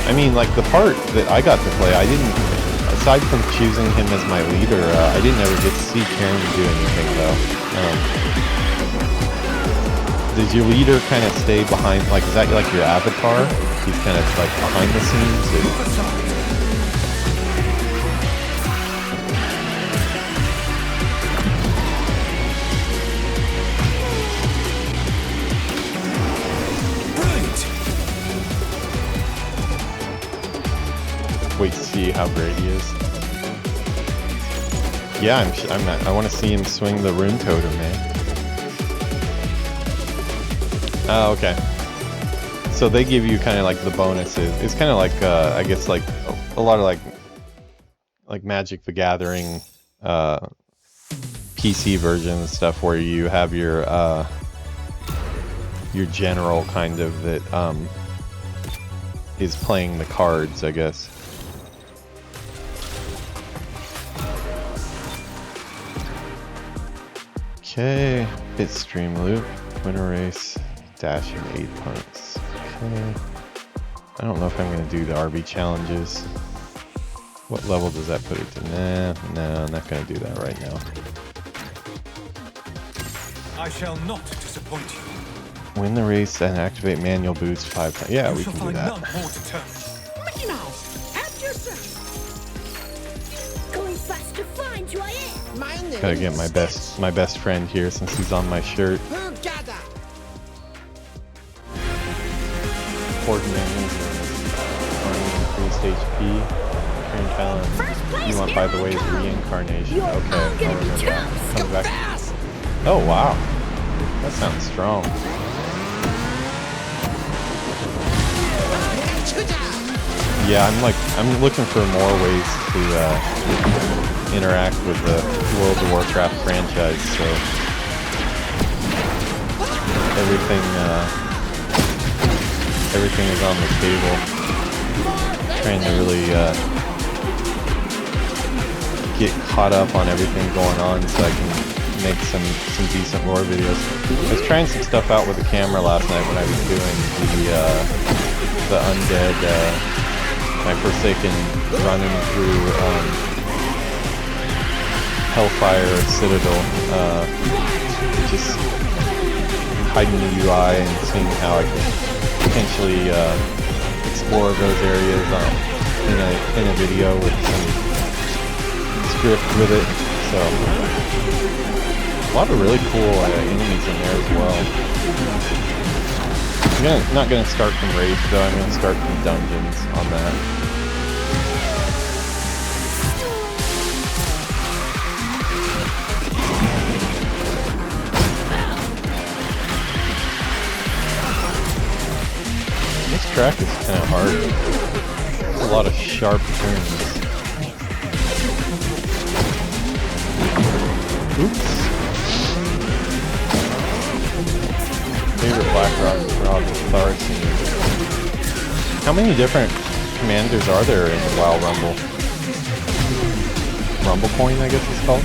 I mean, like the part that I got to play, I didn't, aside from choosing him as my leader, I didn't ever get to see Karen do anything though. Does your leader kind of stay behind, like, is that like your avatar? He's kind of like behind the scenes? wait to see how great he is. Yeah, I want to see him swing the rune totem, man. Oh, okay. So they give you kind of like the bonuses. It's kind of like I guess like a lot of like Magic the Gathering PC version and stuff where you have your general kind of that is playing the cards, I guess. Okay, bitstream loop, win a race, dashing 8 punts. Okay, I don't know if I'm gonna do the RB challenges. What level does that put it to? Nah, I'm not gonna do that right now. I shall not disappoint you. Win the race and activate manual boots 5 times. Yeah, we can do that. None more determined. Mickey Mouse, at your service. Going fast to find you, I am. My name Gotta get my best friend here since he's on my shirt. Who got that? Increased HP. Train talent. You want, by the way, is reincarnation. Okay, I'll remember that. Comes back. Oh wow, that sounds strong. Yeah, I'm looking for more ways to interact with the World of Warcraft franchise. So everything is on the table. Trying to really get caught up on everything going on so I can make some decent lore videos. I was trying some stuff out with the camera last night when I was doing the undead, my Forsaken running through Hellfire Citadel, just hiding the UI and seeing how I could potentially explore those areas in a video with some script with it. So a lot of really cool enemies in there as well. I'm not gonna start from raids though. I'm gonna start from dungeons on that. This track is kind of hard. There's a lot of sharp turns. Oops. Favorite Blackrock Thar scene. How many different commanders are there in the WoW Rumble? Rumble Coin, I guess it's called.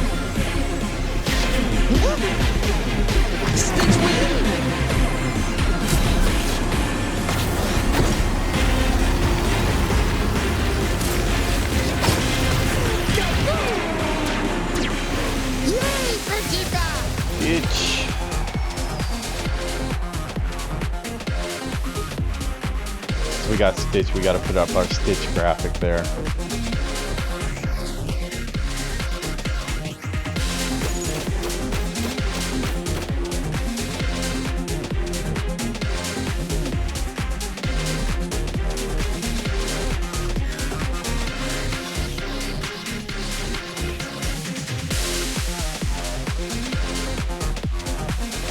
Bitch. We got Stitch, we gotta put up our Stitch graphic there.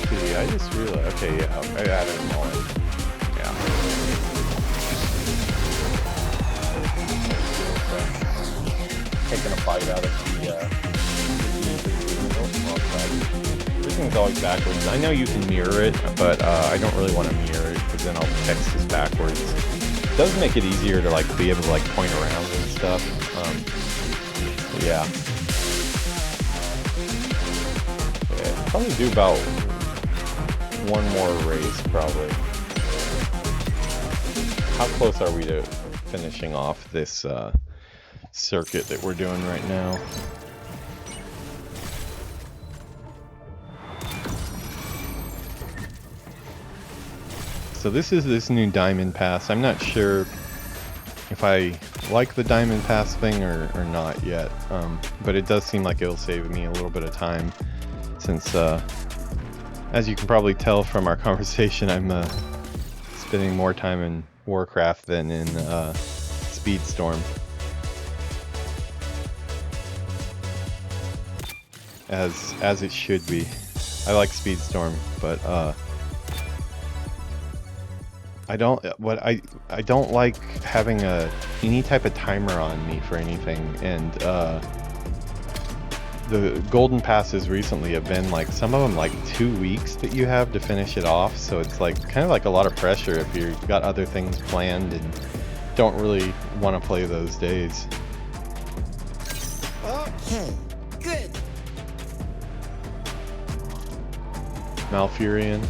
See, I just realized, okay, yeah, I added them all in. Yeah. Taking a bite out of the everything's always backwards. I know you can mirror it, but I don't really want to mirror it because then all the text is backwards. It does make it easier to like be able to like point around and stuff. Yeah. Probably do about one more race, probably. How close are we to finishing off this circuit that we're doing right now? So this is this new Diamond Pass. I'm not sure if I like the Diamond Pass thing or not yet, but it does seem like it'll save me a little bit of time since, as you can probably tell from our conversation, I'm spending more time in Warcraft than in Speedstorm. as it should be. I like Speedstorm, but I don't like having any type of timer on me for anything, and the golden passes recently have been like, some of them like 2 weeks that you have to finish it off, so it's like kind of like a lot of pressure if you've got other things planned and don't really want to play those days. Okay, good. Malfurion.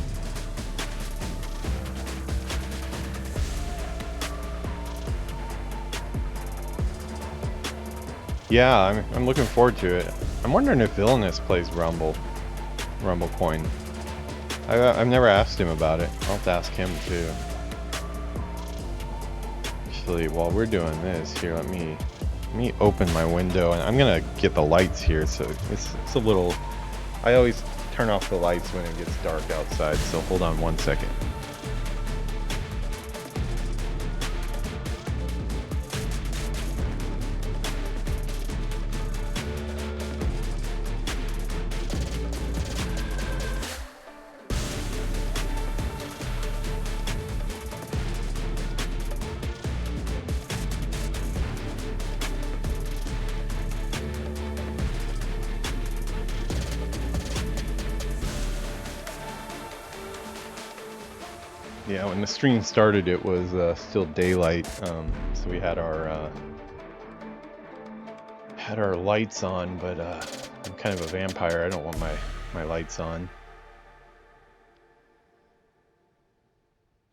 Yeah, I'm looking forward to it. I'm wondering if Villainous plays Rumble Coin. I've never asked him about it. I'll have to ask him too. Actually, while we're doing this, here, let me open my window, and I'm gonna get the lights here. So it's a little. I always turn off the lights when it gets dark outside. So hold on 1 second. Yeah, when the stream started, it was still daylight, so we had our lights on. But I'm kind of a vampire. I don't want my lights on.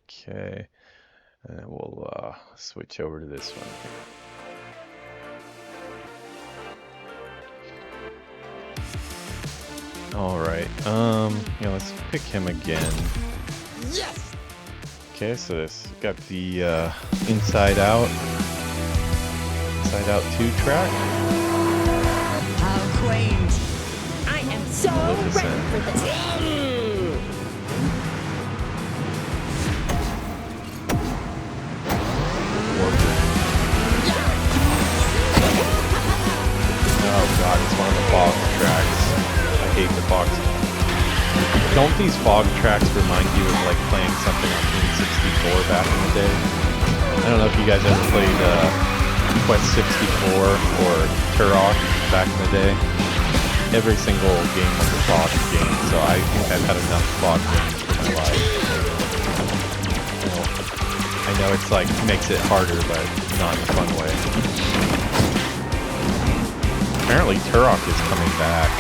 Okay, and then we'll switch over to this one here. All right. Yeah, let's pick him again. Yes. Okay, so this got the Inside Out 2 track. How quaint. I am so ready for this. Oh god, it's one of the fog tracks. I hate the fog. Don't these fog tracks remind you of like playing something on N64 back in the day? I don't know if you guys ever played Quest 64 or Turok back in the day. Every single game was a fog game, so I think I've had enough fog games for my life. You know, I know it's like makes it harder, but not in a fun way. Apparently Turok is coming back.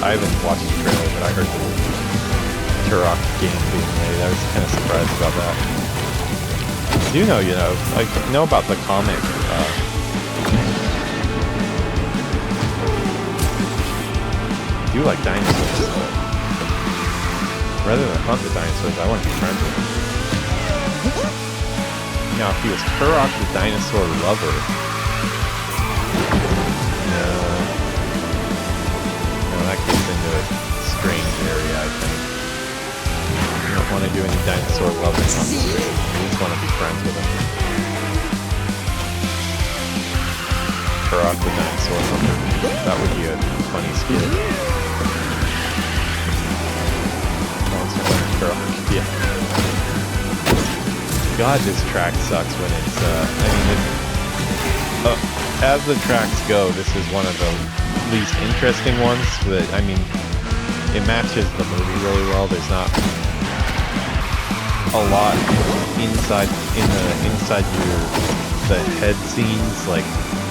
I haven't watched the trailer, but I heard the Turok game being made. I was kind of surprised about that. I do know, I know about the comic. I do like dinosaurs, but rather than hunt the dinosaurs, I want to be friends with them. Now, if he was Turok the dinosaur lover, no, that gets into a strange area, I think. You don't want to do any dinosaur loving on the street. You just want to be friends with him. Turok the dinosaur lover. That would be a funny skit. Turok, yeah. God, this track sucks when it's, as the tracks go, this is one of the least interesting ones, but I mean, it matches the movie really well. There's not a lot inside the head scenes. Like,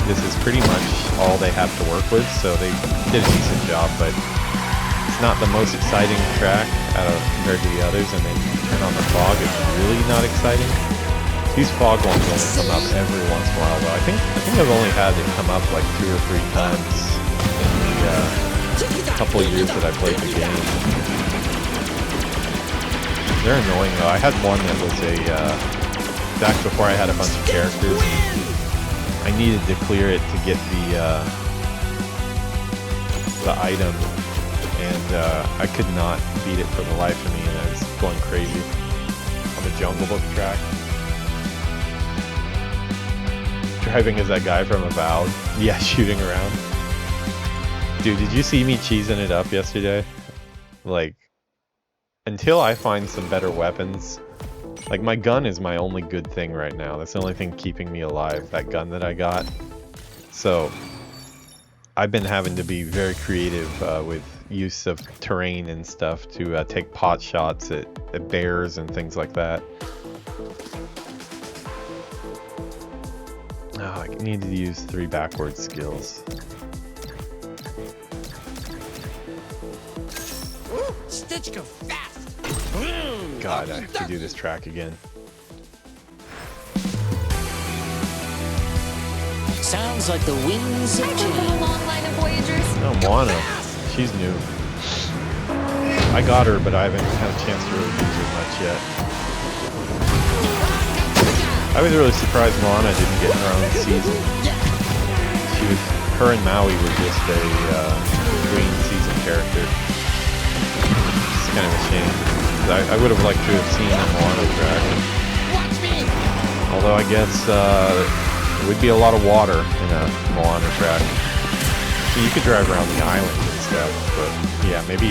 this is pretty much all they have to work with, so they did a decent job, but it's not the most exciting track compared to the others, and then you turn on the fog, it's really not exciting. These fog ones only come up every once in a while, though. I think I've only had it come up like 2 or 3 times in the couple of years that I played the game. They're annoying, though. I had one that was back before I had a bunch of characters. I needed to clear it to get the item, and I could not beat it for the life of me, and I was going crazy on the Jungle Book track. Driving as that guy from Avowed. Yeah, shooting around. Dude, did you see me cheesing it up yesterday? Like, until I find some better weapons, like my gun is my only good thing right now. That's the only thing keeping me alive, that gun that I got. So, I've been having to be very creative with use of terrain and stuff to take pot shots at bears and things like that. Oh, I need to use 3 backwards skills. Stitch go fast. God, I have to do this track again. Sounds like the wings of I come from a change. long line of Voyagers. Oh, Moana. She's new. I got her, but I haven't had a chance to really use her much yet. I was really surprised Moana didn't get her own season. Her and Maui were just a green season character. It's kind of a shame. I would have liked to have seen a Moana track. Although I guess it would be a lot of water in a Moana track. So you could drive around the island and stuff, but yeah, maybe.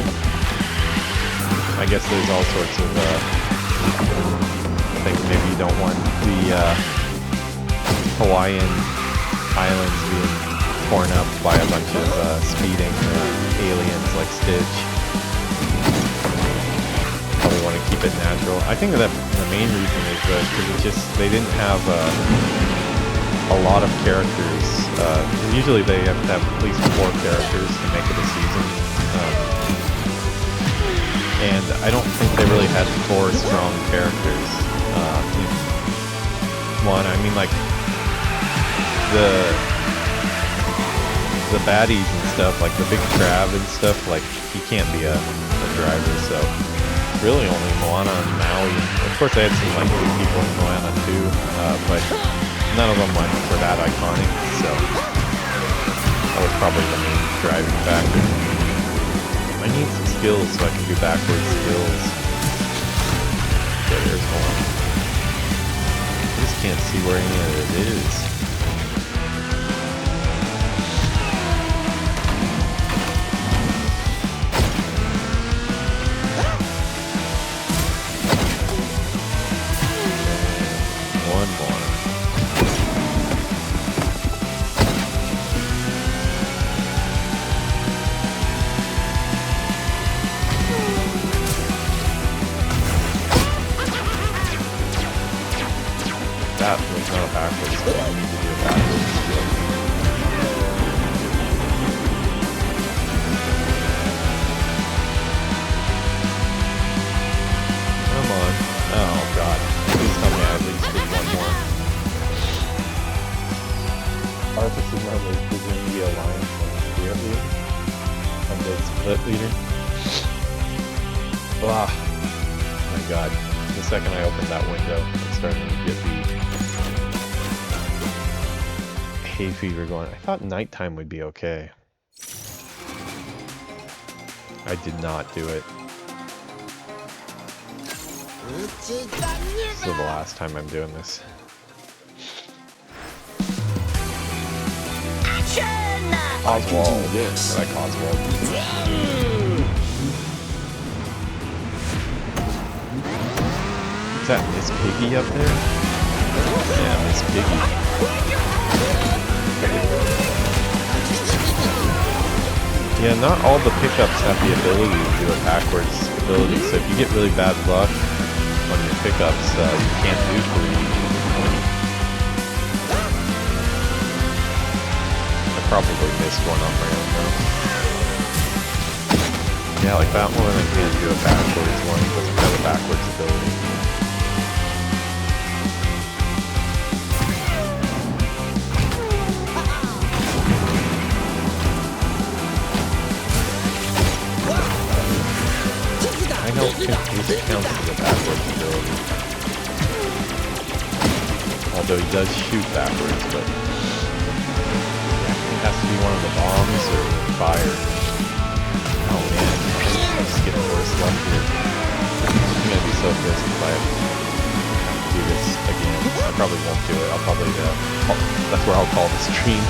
I guess there's all sorts of things. Maybe you don't want the Hawaiian islands being torn up by a bunch of speeding aliens like Stitch. Probably want to keep it natural. I think that the main reason is because they didn't have a lot of characters. Usually they have to have at least 4 characters to make it a season. And I don't think they really had 4 strong characters. One, I mean, like the baddies and stuff, like the big crab and stuff, like he can't be a driver. So really only Moana and Maui. Of course, I had some like new people in Moana too, but none of them went for that iconic. So that was probably the main driving factor. I need some skills so I can do backwards skills. Okay, there's one. I just can't see where any of it is. One more. That was not a backwards skill. I need to do a backwards skill. Come on. Oh god. Please tell me I at least did one more. Arthas is normally presumed to be a lion and spirit leader. Undead split leader. Ah. Oh my god. The second I opened that window, I'm starting to get the hay fever going. I thought nighttime would be okay. I did not do it. This is the last time I'm doing this. Oswald. Yes. I like Oswald. Is that Miss Piggy up there? Yeah, Miss Piggy. Yeah, not all the pickups have the ability to do a backwards ability, so if you get really bad luck on your pickups, you can't do 3. I probably missed one on my own though. Yeah, like that one, I can't do a backwards one, it doesn't have a backwards ability. I don't think this counts as a backwards ability. Although he does shoot backwards, but it has to be one of the bombs or fire. Oh man, I'm just getting worse luck here. I'm gonna be so pissed if I have to do this again. I probably won't do it. I'll probably, that's where I'll call the stream.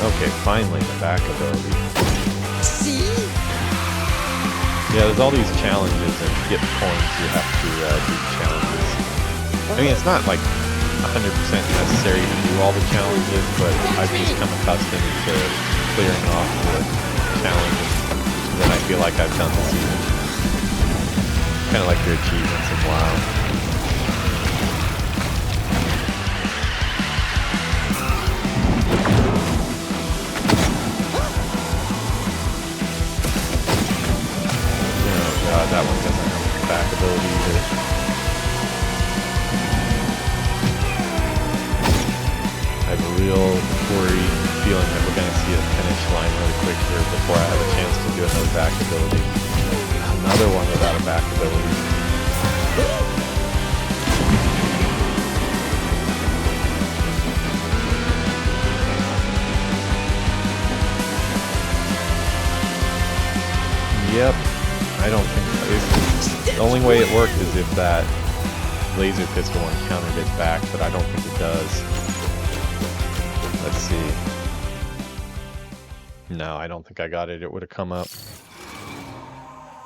Okay, finally the back ability. See? Yeah, there's all these challenges, and to get points, you have to do challenges. I mean, it's not like 100% necessary to do all the challenges, but I've just come accustomed to clearing off the challenges that I feel like I've done the season. Kind of like your achievements in WoW. That one doesn't have back ability either. I have a real worried feeling that we're going to see a finish line really quick here before I have a chance to do another back ability. Another one without a back ability. Yep. I don't think the only way it worked is if that laser pistol one countered it back, but I don't think it does. Let's see. No, I don't think I got it. It would have come up.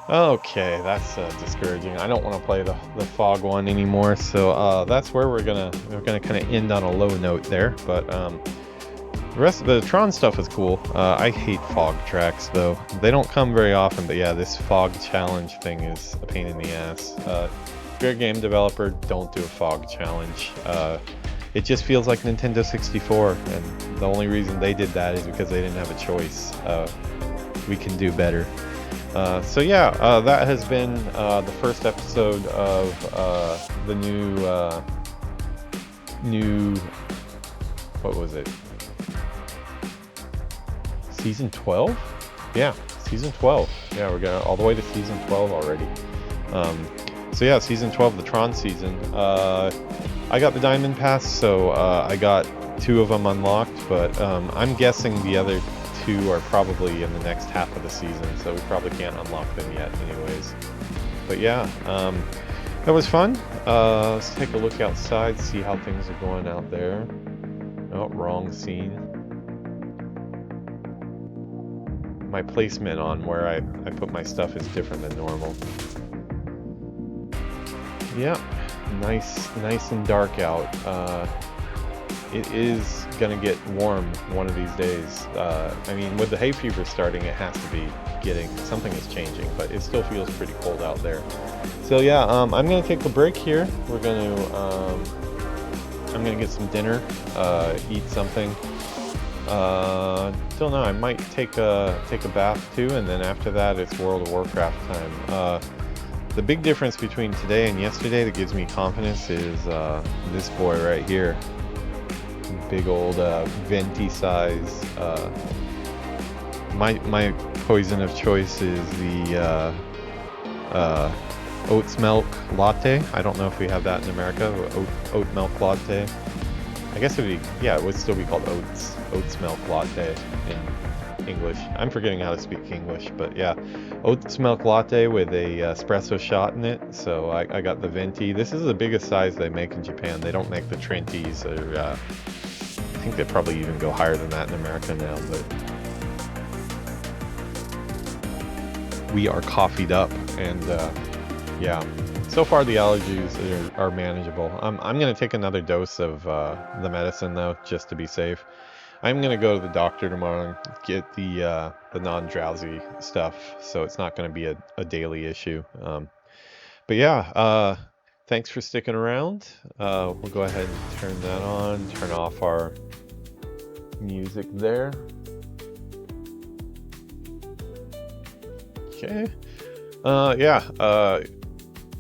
Okay, that's discouraging. I don't want to play the fog one anymore, so that's where we're gonna kind of end on a low note there. But the rest of the Tron stuff is cool. I hate fog tracks though. They don't come very often, but yeah, this fog challenge thing is a pain in the ass. If you're a game developer, don't do a fog challenge. It just feels like Nintendo 64, and the only reason they did that is because they didn't have a choice. We can do better. So yeah, that has been the first episode of the new what was it? Season 12? Yeah, season 12. Yeah, we're going all the way to season 12 already. So yeah, season 12, the Tron season. I got the Diamond Pass, so I got 2 of them unlocked, but I'm guessing the other 2 are probably in the next half of the season, so we probably can't unlock them yet anyways. But yeah, that was fun. Let's take a look outside, see how things are going out there. Oh, wrong scene. My placement on where I put my stuff is different than normal. Yeah, nice and dark out. It is gonna get warm one of these days. I mean, with the hay fever starting, it has to be something is changing, but it still feels pretty cold out there. So yeah, I'm gonna take a break here. I'm gonna get some dinner, eat something. Don't know, I might take a bath too, and then after that it's World of Warcraft time. The big difference between today and yesterday that gives me confidence is this boy right here. Big old venti size. My poison of choice is the oats milk latte. I don't know if we have that in America. Oat milk latte. I guess it would still be called oats milk latte in English. I'm forgetting how to speak English, but yeah, oats milk latte with a espresso shot in it. So I got the venti. This is the biggest size they make in Japan. They don't make the Trenties, or I think they probably even go higher than that in America now. But we are coffeeed up, and yeah. So far the allergies are manageable. I'm going to take another dose of the medicine though, just to be safe. I'm going to go to the doctor tomorrow and get the non-drowsy stuff, so it's not going to be a daily issue. But yeah, thanks for sticking around. We'll go ahead and turn that on, turn off our music there. Okay. Yeah.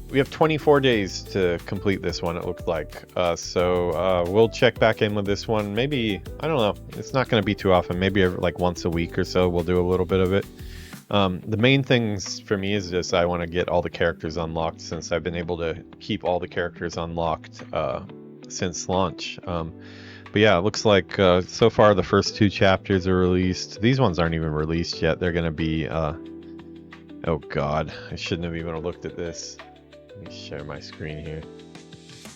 We have 24 days to complete this one, it looked like. So we'll check back in with this one. Maybe, I don't know, it's not going to be too often. Maybe like once a week or so we'll do a little bit of it. The main things for me is just I want to get all the characters unlocked, since I've been able to keep all the characters unlocked since launch. But yeah, it looks like so far the first 2 chapters are released. These ones aren't even released yet. They're going to be... oh god, I shouldn't have even looked at this. Let me share my screen here.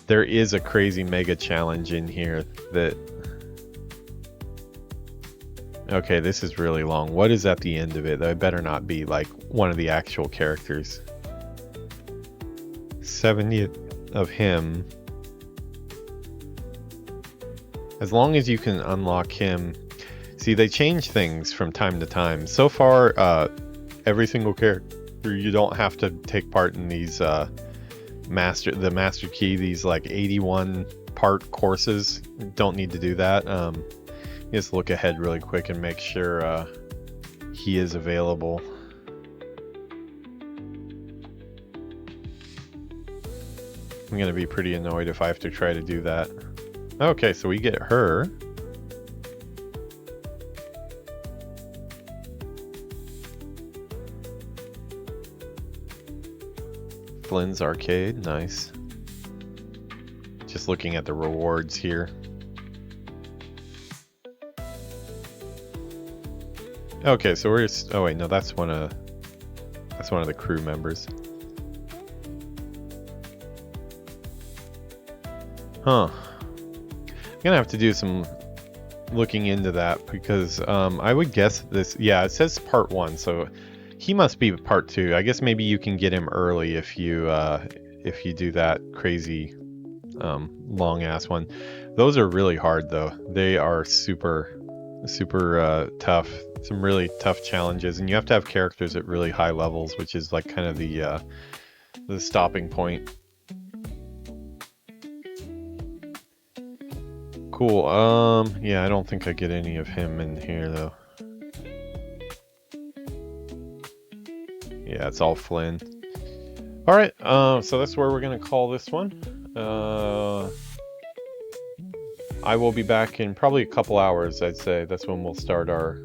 There is a crazy mega challenge in here that... Okay, this is really long. What is at the end of it? That better not be like one of the actual characters. 70 of him. As long as you can unlock him. See, they change things from time to time. So far, every single character, you don't have to take part in these the master key, these like 81 part courses. Don't need to do that. Just look ahead really quick and make sure he is available. I'm gonna be pretty annoyed if I have to try to do that. Okay, so we get her. Flynn's Arcade, nice. Just looking at the rewards here. Okay, so we're just, oh wait, no, that's one of the crew members. Huh. I'm gonna have to do some looking into that because I would guess this, yeah, it says part 1, so he must be part 2. I guess maybe you can get him early if you do that crazy long ass one. Those are really hard though. They are super tough. Some really tough challenges, and you have to have characters at really high levels, which is like kind of the stopping point. Cool. Yeah, I don't think I get any of him in here though. Yeah, it's all Flynn. All right. So that's where we're gonna call this one. I will be back in probably a couple hours, I'd say. That's when we'll start our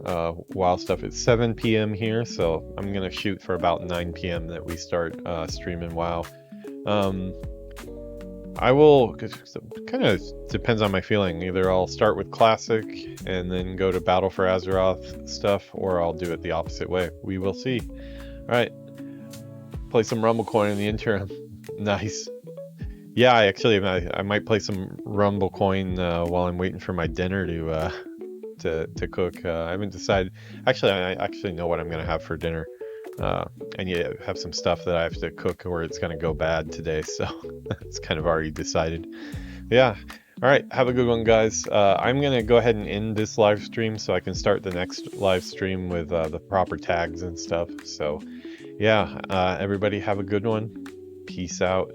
WoW stuff. It's 7 p.m. here, so I'm going to shoot for about 9 p.m. that we start streaming WoW. I will, kind of depends on my feeling. Either I'll start with Classic and then go to Battle for Azeroth stuff, or I'll do it the opposite way. We will see. All right. Play some Rumble Coin in the interim. Nice. Yeah, I might play some Rumble Coin while I'm waiting for my dinner to cook. I haven't decided. Actually, I actually know what I'm gonna have for dinner. And yeah, have some stuff that I have to cook or it's gonna go bad today. So it's kind of already decided. Yeah. All right. Have a good one, guys. I'm gonna go ahead and end this live stream so I can start the next live stream with the proper tags and stuff. So yeah, everybody have a good one. Peace out.